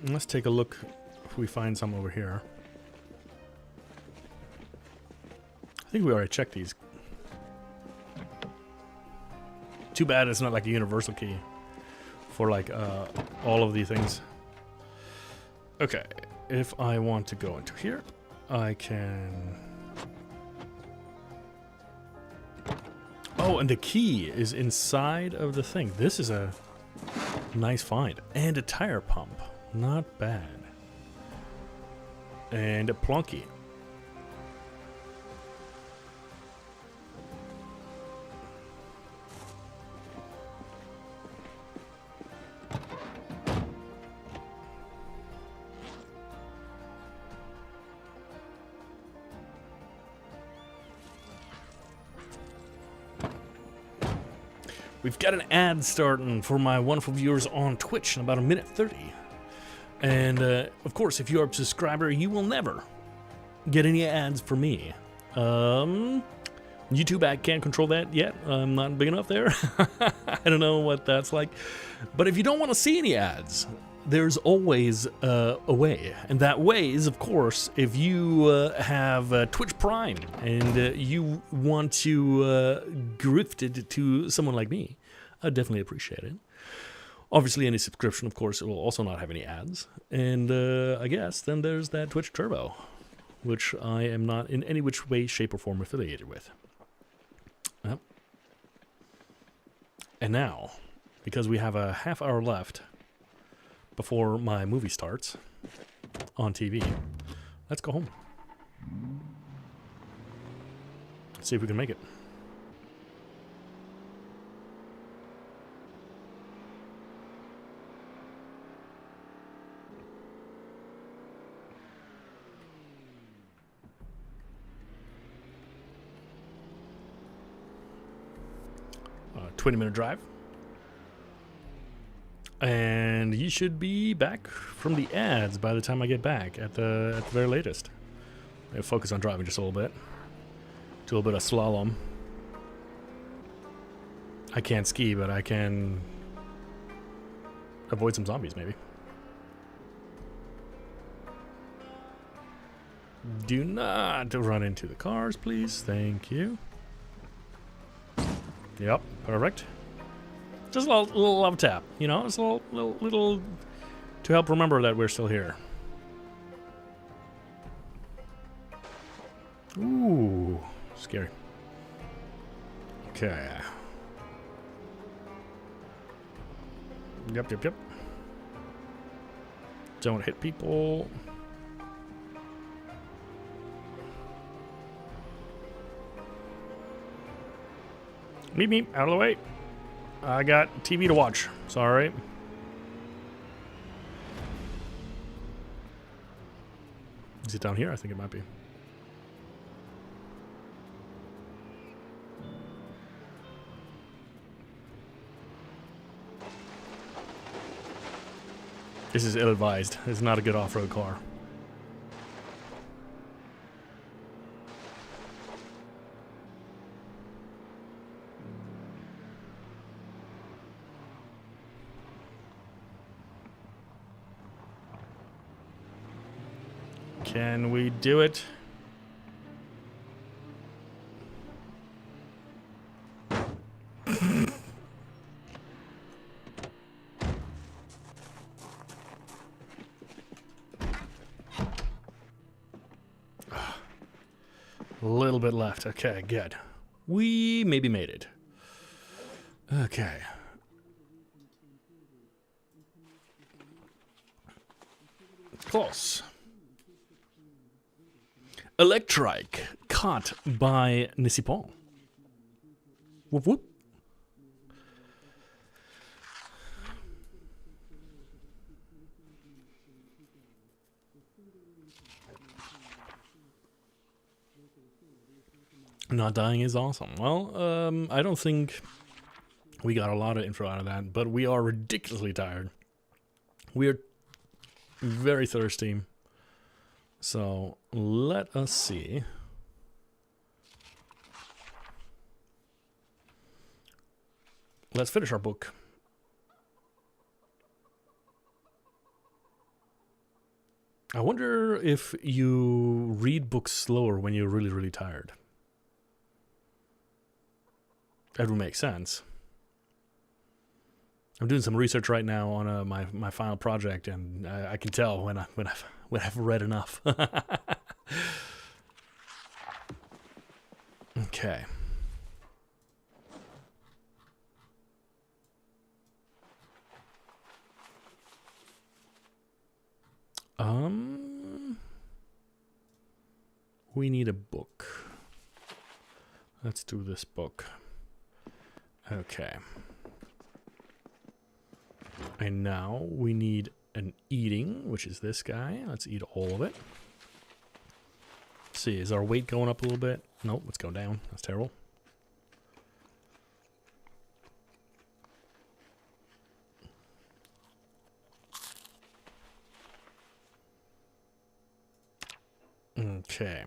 Let's take a look if we find some over here. I think we already checked these. Too bad it's not like a universal key for like all of these things. Okay, if I want to go into here, I can... Oh, and the key is inside of the thing. This is a nice find. And a tire pump. Not bad. And a plunky. We've got an ad starting for my wonderful viewers on Twitch in about a minute 30. And, of course, if you're a subscriber, you will never get any ads for me. YouTube, I can't control that yet. I'm not big enough there. I don't know what that's like. But if you don't want to see any ads, there's always a way. And that way is, of course, if you have Twitch Prime and you want to gift it to someone like me, I'd definitely appreciate it. Obviously, any subscription, of course, it will also not have any ads. And I guess then there's that Twitch Turbo, which I am not in any which way, shape, or form affiliated with. Yep. And now, because we have a half hour left before my movie starts on TV, let's go home. Let's see if we can make it. A 20-minute drive. And you should be back from the ads by the time I get back at the very latest. I'll focus on driving just a little bit. Do a little bit of slalom. I can't ski, but I can avoid some zombies, maybe. Do not run into the cars, please. Thank you. Yep, perfect. Just a little love tap, you know, just a little to help remember that we're still here. Ooh, scary. Okay. Yep. Don't hit people. Meep, out of the way. I got TV to watch. Sorry. Is it down here? I think it might be. This is ill-advised. It's not a good off-road car. Can we do it? A little bit left. Okay, good. We maybe made it. Okay. Close. Electric, caught by Nisipon. Whoop whoop. Not dying is awesome. Well, I don't think we got a lot of info out of that, but we are ridiculously tired. We are very thirsty. So let us see. Let's finish our book. I wonder if you read books slower when you're really, really tired. That would make sense. I'm doing some research right now on my final project, and I can tell when I've read enough. Okay. We need a book. Let's do this book. Okay. And now we need an eating, which is this guy. Let's eat all of it. Let's see, is our weight going up a little bit? Nope, let's go down. That's terrible. Okay.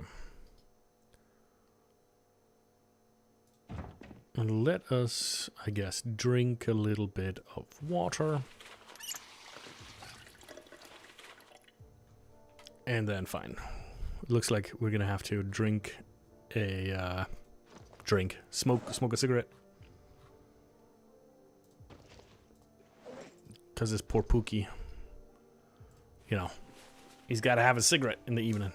And let us, I guess, drink a little bit of water. And then fine. It looks like we're gonna have to drink a smoke a cigarette. Cause this poor Pookie, you know, he's gotta have a cigarette in the evening.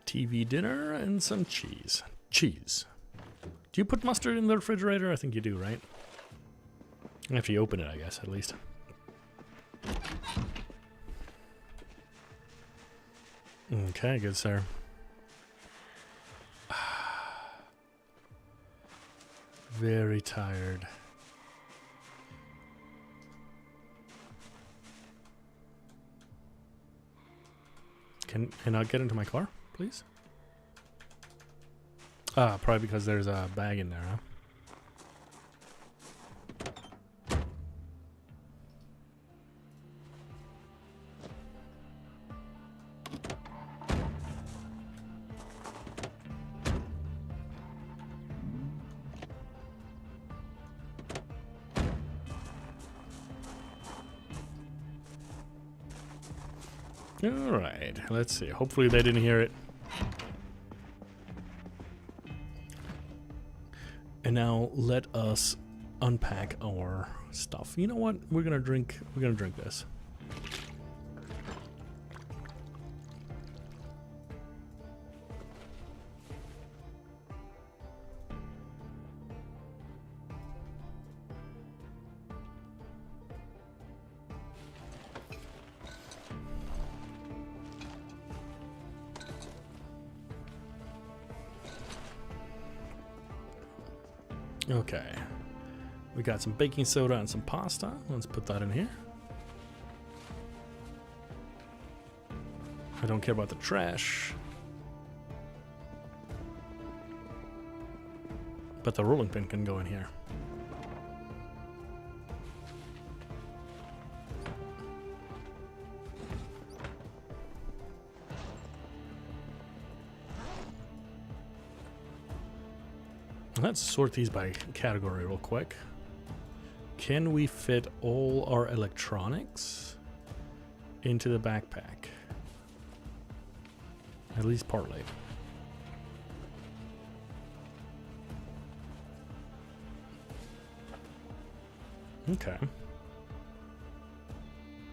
TV dinner and some cheese. Cheese. Do you put mustard in the refrigerator? I think you do, right? After you open it, I guess, at least. Okay, good sir. Very tired. Can I get into my car, please? Ah, probably because there's a bag in there, huh? Alright, let's see. Hopefully they didn't hear it. And now let us unpack our stuff. You know what? We're gonna drink this. Okay, we got some baking soda and some pasta. Let's put that in here. I don't care about the trash, but the rolling pin can go in here. Let's sort these by category real quick. Can we fit all our electronics into the backpack? At least partly. Okay.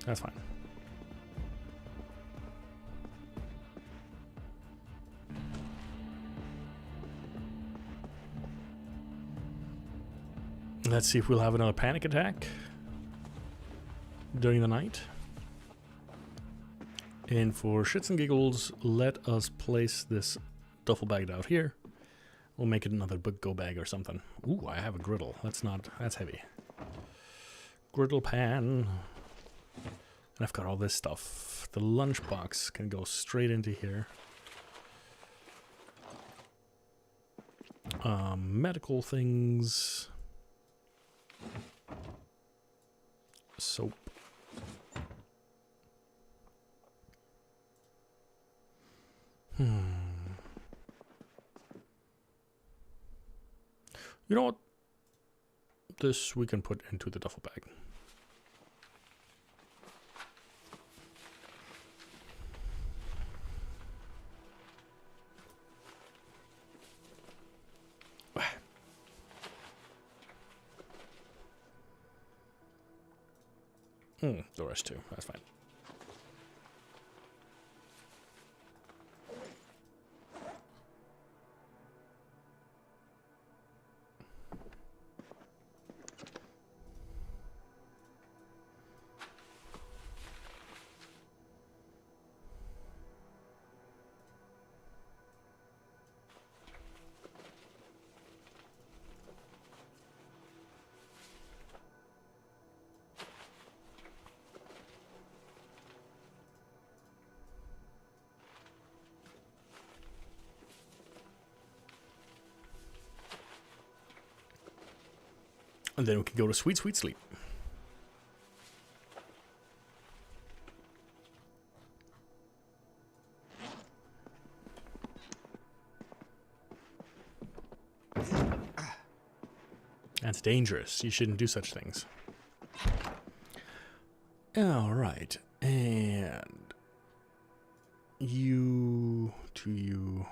That's fine. Let's see if we'll have another panic attack during the night. And for shits and giggles, let us place this duffel bag out here. We'll make it another go bag or something. Ooh, I have a griddle. That's heavy. Griddle pan. And I've got all this stuff. The lunchbox can go straight into here. Medical things. Soap. You know what? This we can put into the duffel bag. The rest too. That's fine. And then we can go to sweet, sweet sleep. That's dangerous. You shouldn't do such things. All right. And you to you.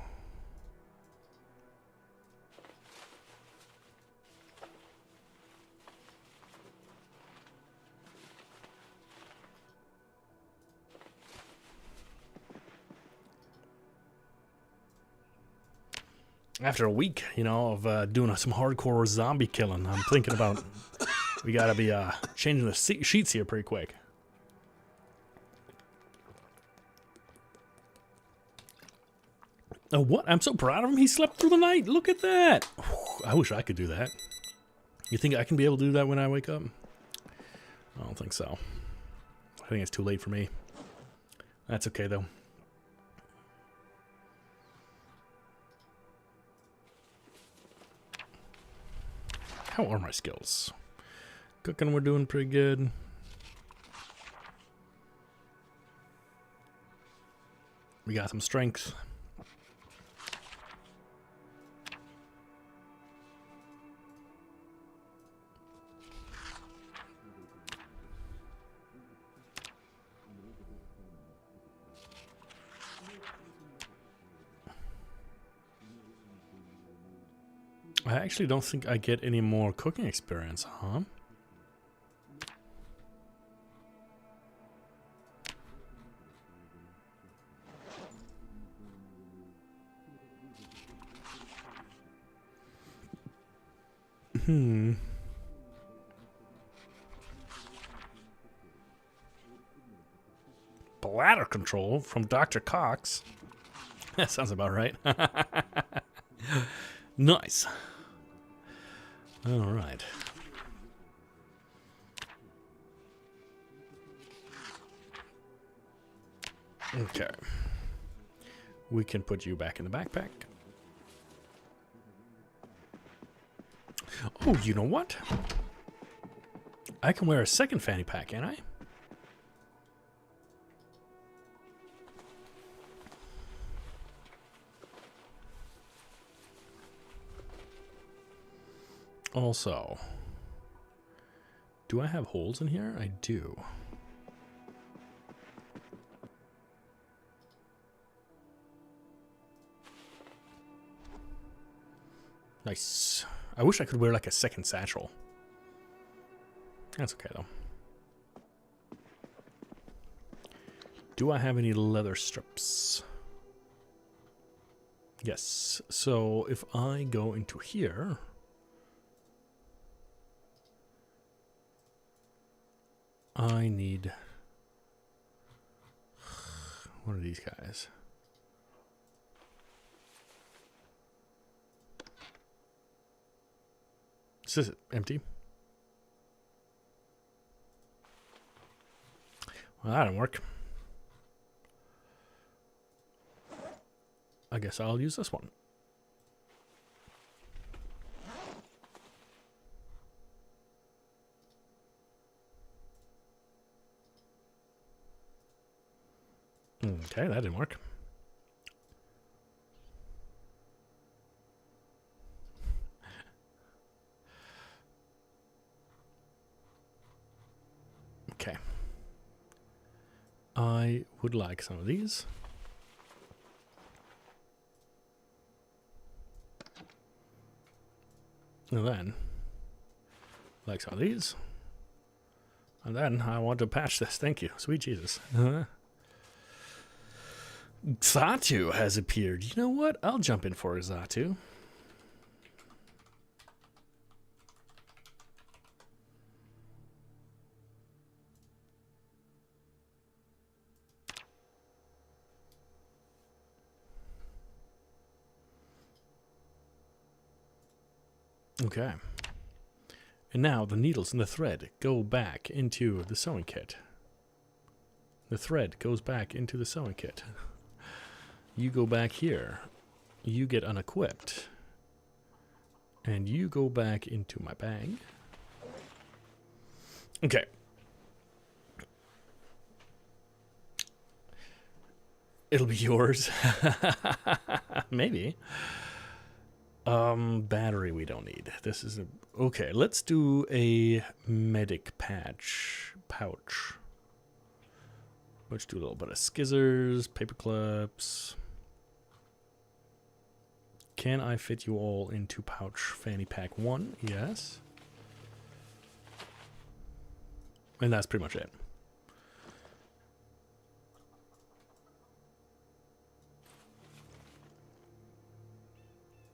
After a week, you know, of doing some hardcore zombie killing, I'm thinking about we gotta be changing the sheets here pretty quick. Oh, what? I'm so proud of him. He slept through the night. Look at that. I wish I could do that. You think I can be able to do that when I wake up? I don't think so. I think it's too late for me. That's okay, though. How are my skills? Cooking, we're doing pretty good. We got some strength. I actually don't think I get any more cooking experience, huh? Bladder control from Dr. Cox. That sounds about right. Nice. All right. Okay. We can put you back in the backpack. Oh, you know what? I can wear a second fanny pack, can't I? Also, do I have holes in here? I do. Nice. I wish I could wear like a second satchel. That's okay though. Do I have any leather strips? Yes. So if I go into here, I need... What are these guys? Is this empty? Well, that didn't work. I guess I'll use this one. Okay, that didn't work. Okay. I would like some of these. And then, like some of these. And then I want to patch this. Thank you. Sweet Jesus. Xatu has appeared. You know what? I'll jump in for a Xatu. Okay. And now the needles and the thread go back into the sewing kit. The thread goes back into the sewing kit. You go back here. You get unequipped. And you go back into my bag. Okay. It'll be yours. Maybe. Battery we don't need. This is a... Okay, let's do a medic pouch. Let's do a little bit of skizzers, paper clips. Can I fit you all into pouch fanny pack 1? Yes. And that's pretty much it.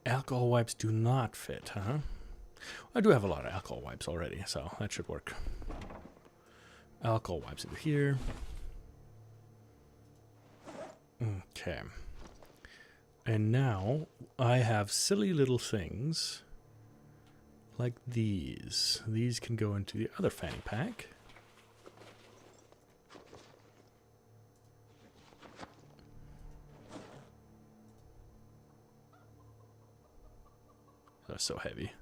Alcohol wipes do not fit, huh? I do have a lot of alcohol wipes already, so that should work. Alcohol wipes into here. Okay. And now I have silly little things like these. These can go into the other fanny pack. They're so heavy.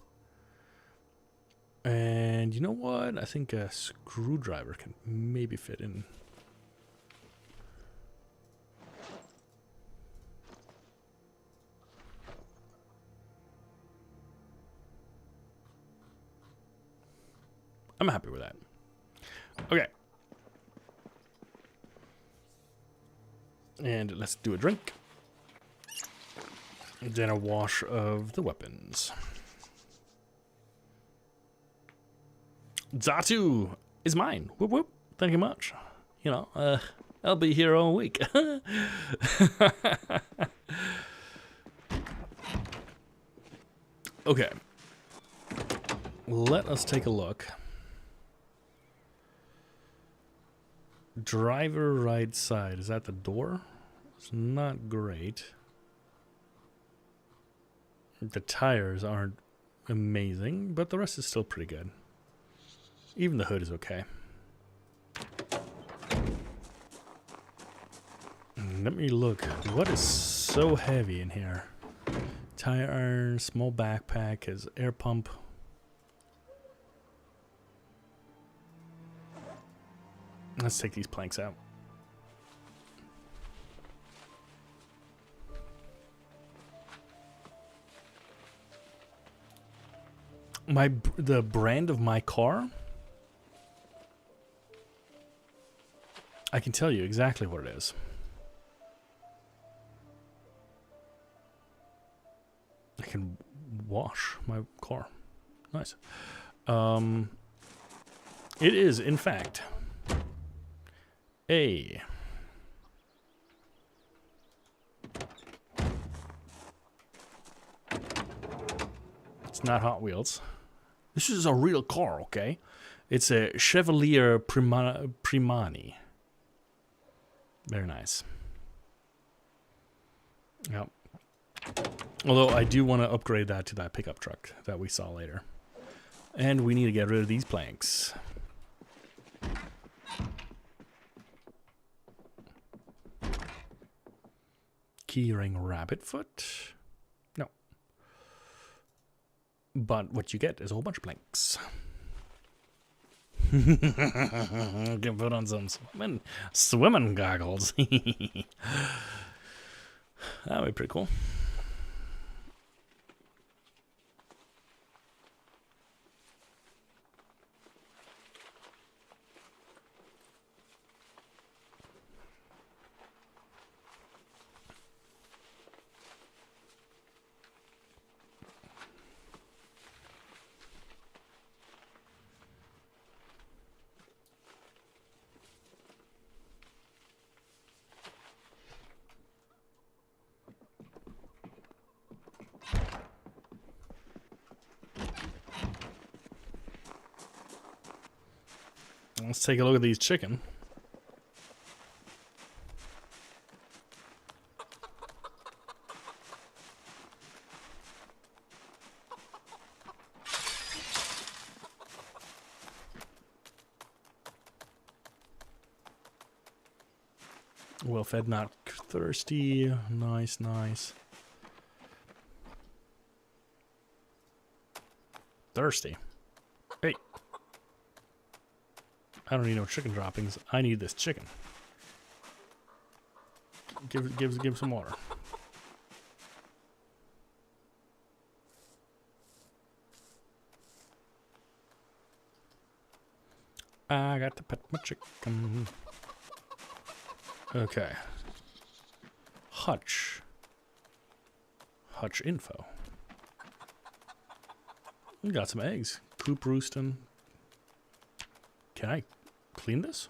And you know what? I think a screwdriver can maybe fit in. I'm happy with that. Okay. And let's do a drink. And then a wash of the weapons. Zatu is mine. Whoop whoop. Thank you much. You know, I'll be here all week. Okay. Let us take a look. Driver right side. Is that the door? It's not great. The tires aren't amazing, but the rest is still pretty good. Even the hood is okay. Let me look. What is so heavy in here? Tire iron, small backpack, his air pump. Let's take these planks out. The brand of my car, I can tell you exactly what it is. I can wash my car. Nice. It is, in fact, a it's not Hot Wheels. This is a real car, okay? It's a Chevalier Primani. Very nice. Yep. Although I do want to upgrade that to that pickup truck that we saw later. And we need to get rid of these planks. Keyring rabbit foot. No. But what you get is a whole bunch of planks. Can put on some swimming goggles. That would be pretty cool. Let's take a look at these chicken. Well fed, not thirsty. Nice, nice. Thirsty. Hey. I don't need no chicken droppings. I need this chicken. Give some water. I got to pet my chicken. Okay. Hutch info. We got some eggs. Coop roosting. Can I clean this?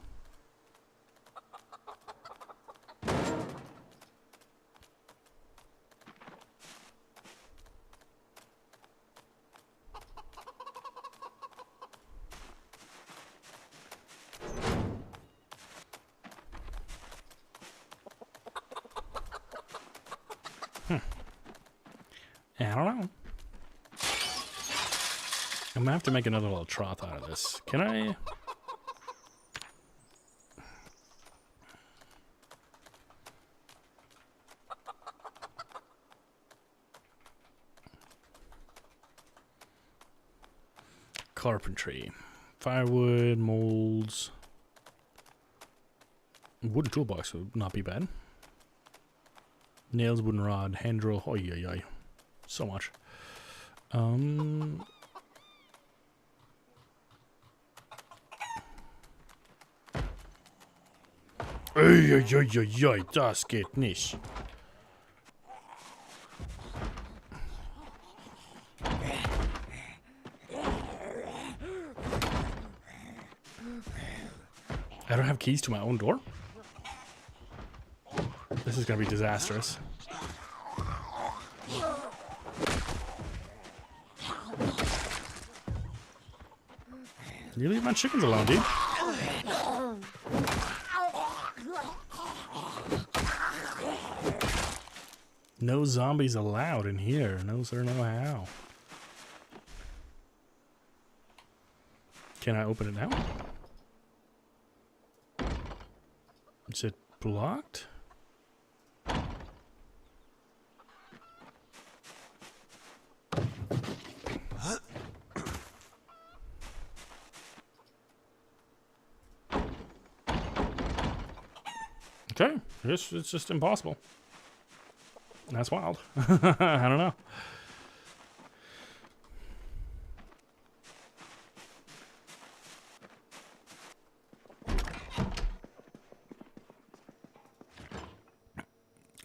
I don't know. I'm gonna have to make another little trough out of this. Can I? Carpentry. Firewood, molds. Wooden toolbox would not be bad. Nails, wooden rod, hand drill. Oh yeah. So much. Das geht nicht. I don't have keys to my own door? This is gonna be disastrous. You leave my chickens alone, dude. No zombies allowed in here. No sir, no how. Can I open it now? Is it blocked? Okay, it's just impossible. That's wild. I don't know.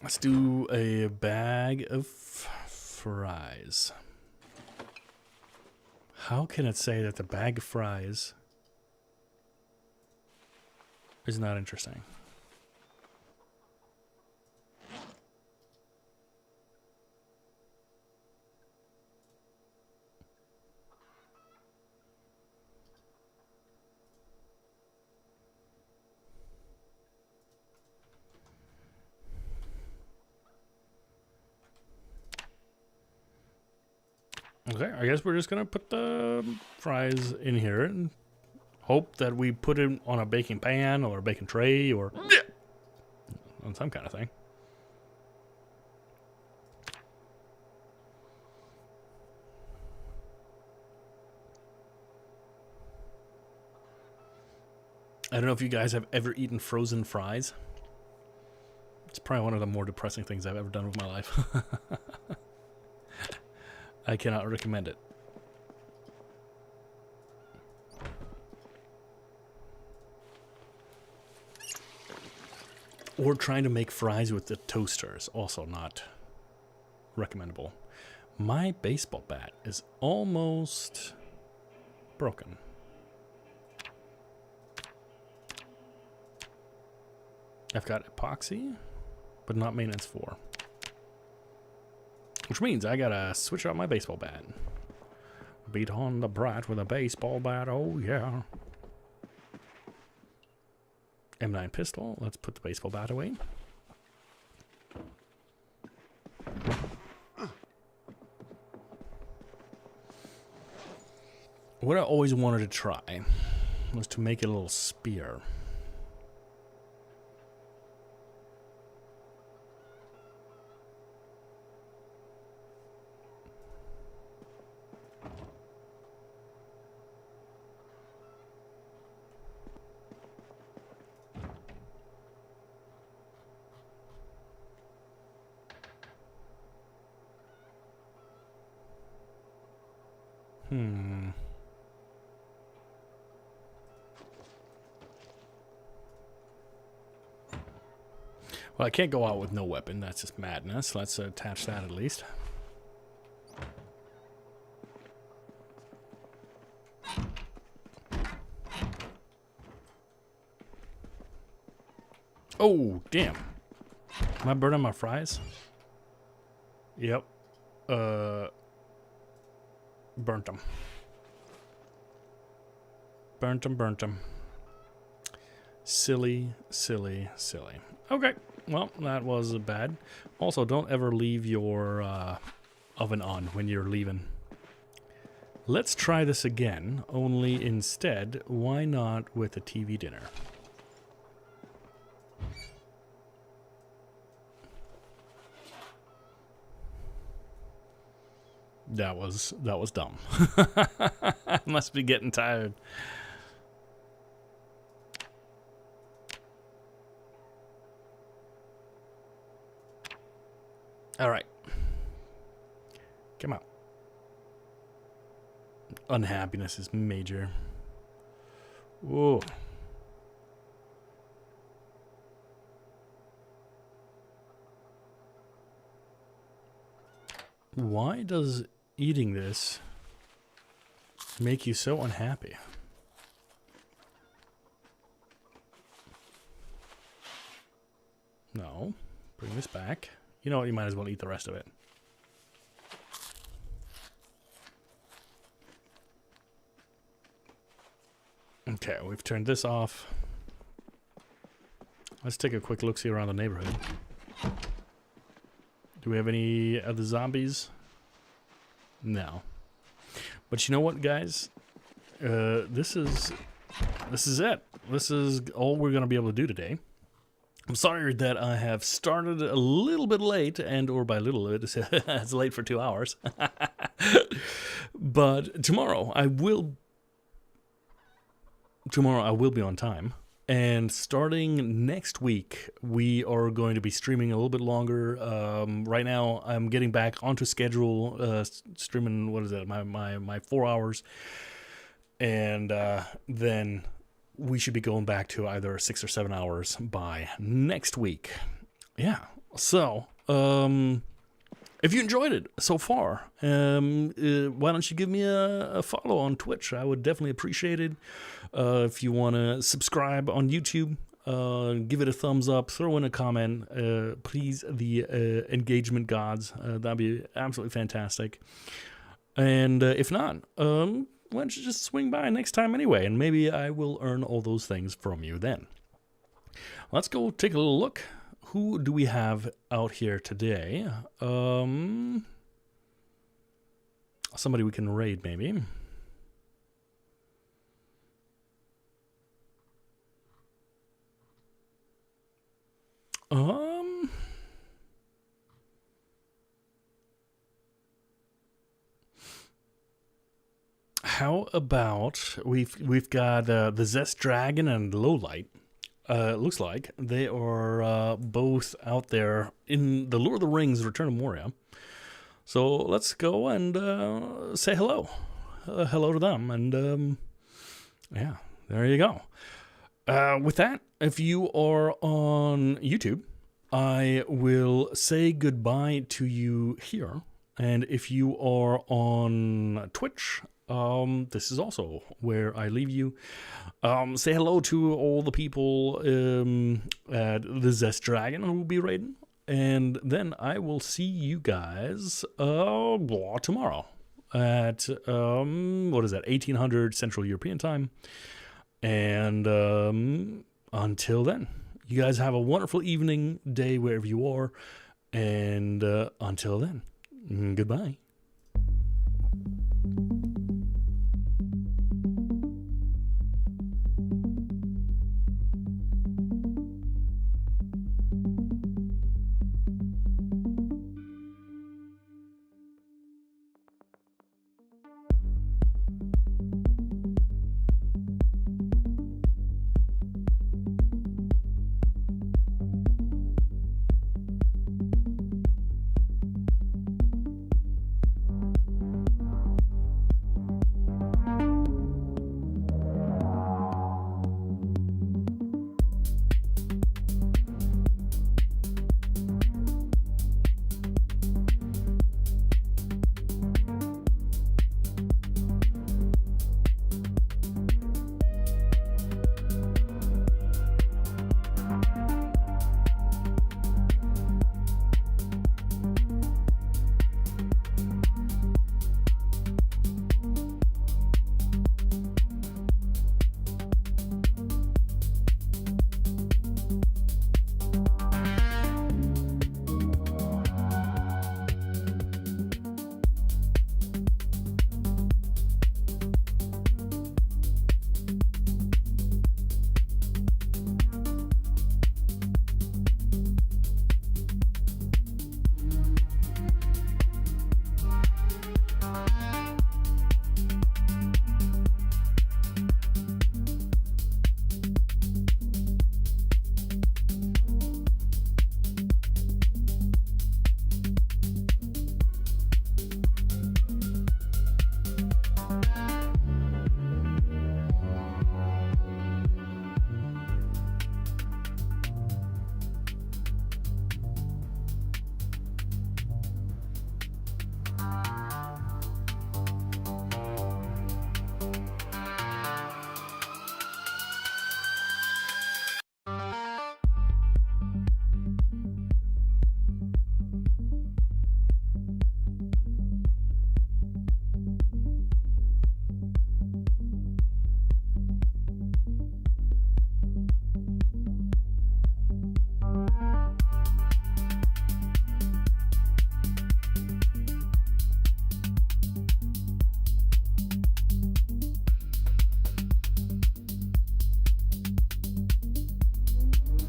Let's do a bag of fries. How can it say that the bag of fries is not interesting? Okay, I guess we're just gonna put the fries in here and hope that we put it on a baking pan or a baking tray or on some kind of thing. I don't know if you guys have ever eaten frozen fries. It's probably one of the more depressing things I've ever done with my life. I cannot recommend it. Or trying to make fries with the toaster is also not recommendable. My baseball bat is almost broken. I've got epoxy, but not maintenance 4. Which means I gotta switch out my baseball bat. Beat on the brat with a baseball bat, oh yeah. M9 pistol, let's put the baseball bat away. What I always wanted to try was to make a little spear. Well, I can't go out with no weapon. That's just madness. Let's attach that at least. Oh, damn. Am I burning my fries? Yep. Burnt them. Burnt them. Silly, silly, silly. Okay. Well, that was bad. Also, don't ever leave your oven on when you're leaving. Let's try this again, only instead, why not with a TV dinner? That was dumb. I must be getting tired. All right. Come on. Unhappiness is major. Whoa. Why does eating this make you so unhappy? No. Bring this back. You know what? You might as well eat the rest of it. Okay, we've turned this off. Let's take a quick look-see around the neighborhood. Do we have any other zombies? No. But you know what, guys? This is it. This is all we're going to be able to do today. I'm sorry that I have started a little bit late, and or by little, it's late for 2 hours. But tomorrow I will be on time. And starting next week, we are going to be streaming a little bit longer. Right now, I'm getting back onto schedule, streaming, what is that, my 4 hours. And then we should be going back to either 6 or 7 hours by next week. Yeah. So, if you enjoyed it so far, why don't you give me a follow on Twitch? I would definitely appreciate it. If you want to subscribe on YouTube, give it a thumbs up, throw in a comment. Please, the engagement gods. That'd be absolutely fantastic. And if not, why don't you just swing by next time anyway, and maybe I will earn all those things from you then. Let's go take a little look. Who do we have out here today? Somebody we can raid, maybe. How about we've got the Zest Dragon and Lowlight. Looks like they are both out there in the Lord of the Rings: Return of Moria. So let's go and say hello. Hello to them. And yeah, there you go. With that, if you are on YouTube, I will say goodbye to you here. And if you are on Twitch, this is also where I leave you. Say hello to all the people at the Zest Dragon who will be raiding. And then I will see you guys tomorrow at, what is that, 1800 Central European Time. And until then, you guys have a wonderful evening, day, wherever you are. And until then, goodbye.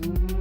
Zomboid.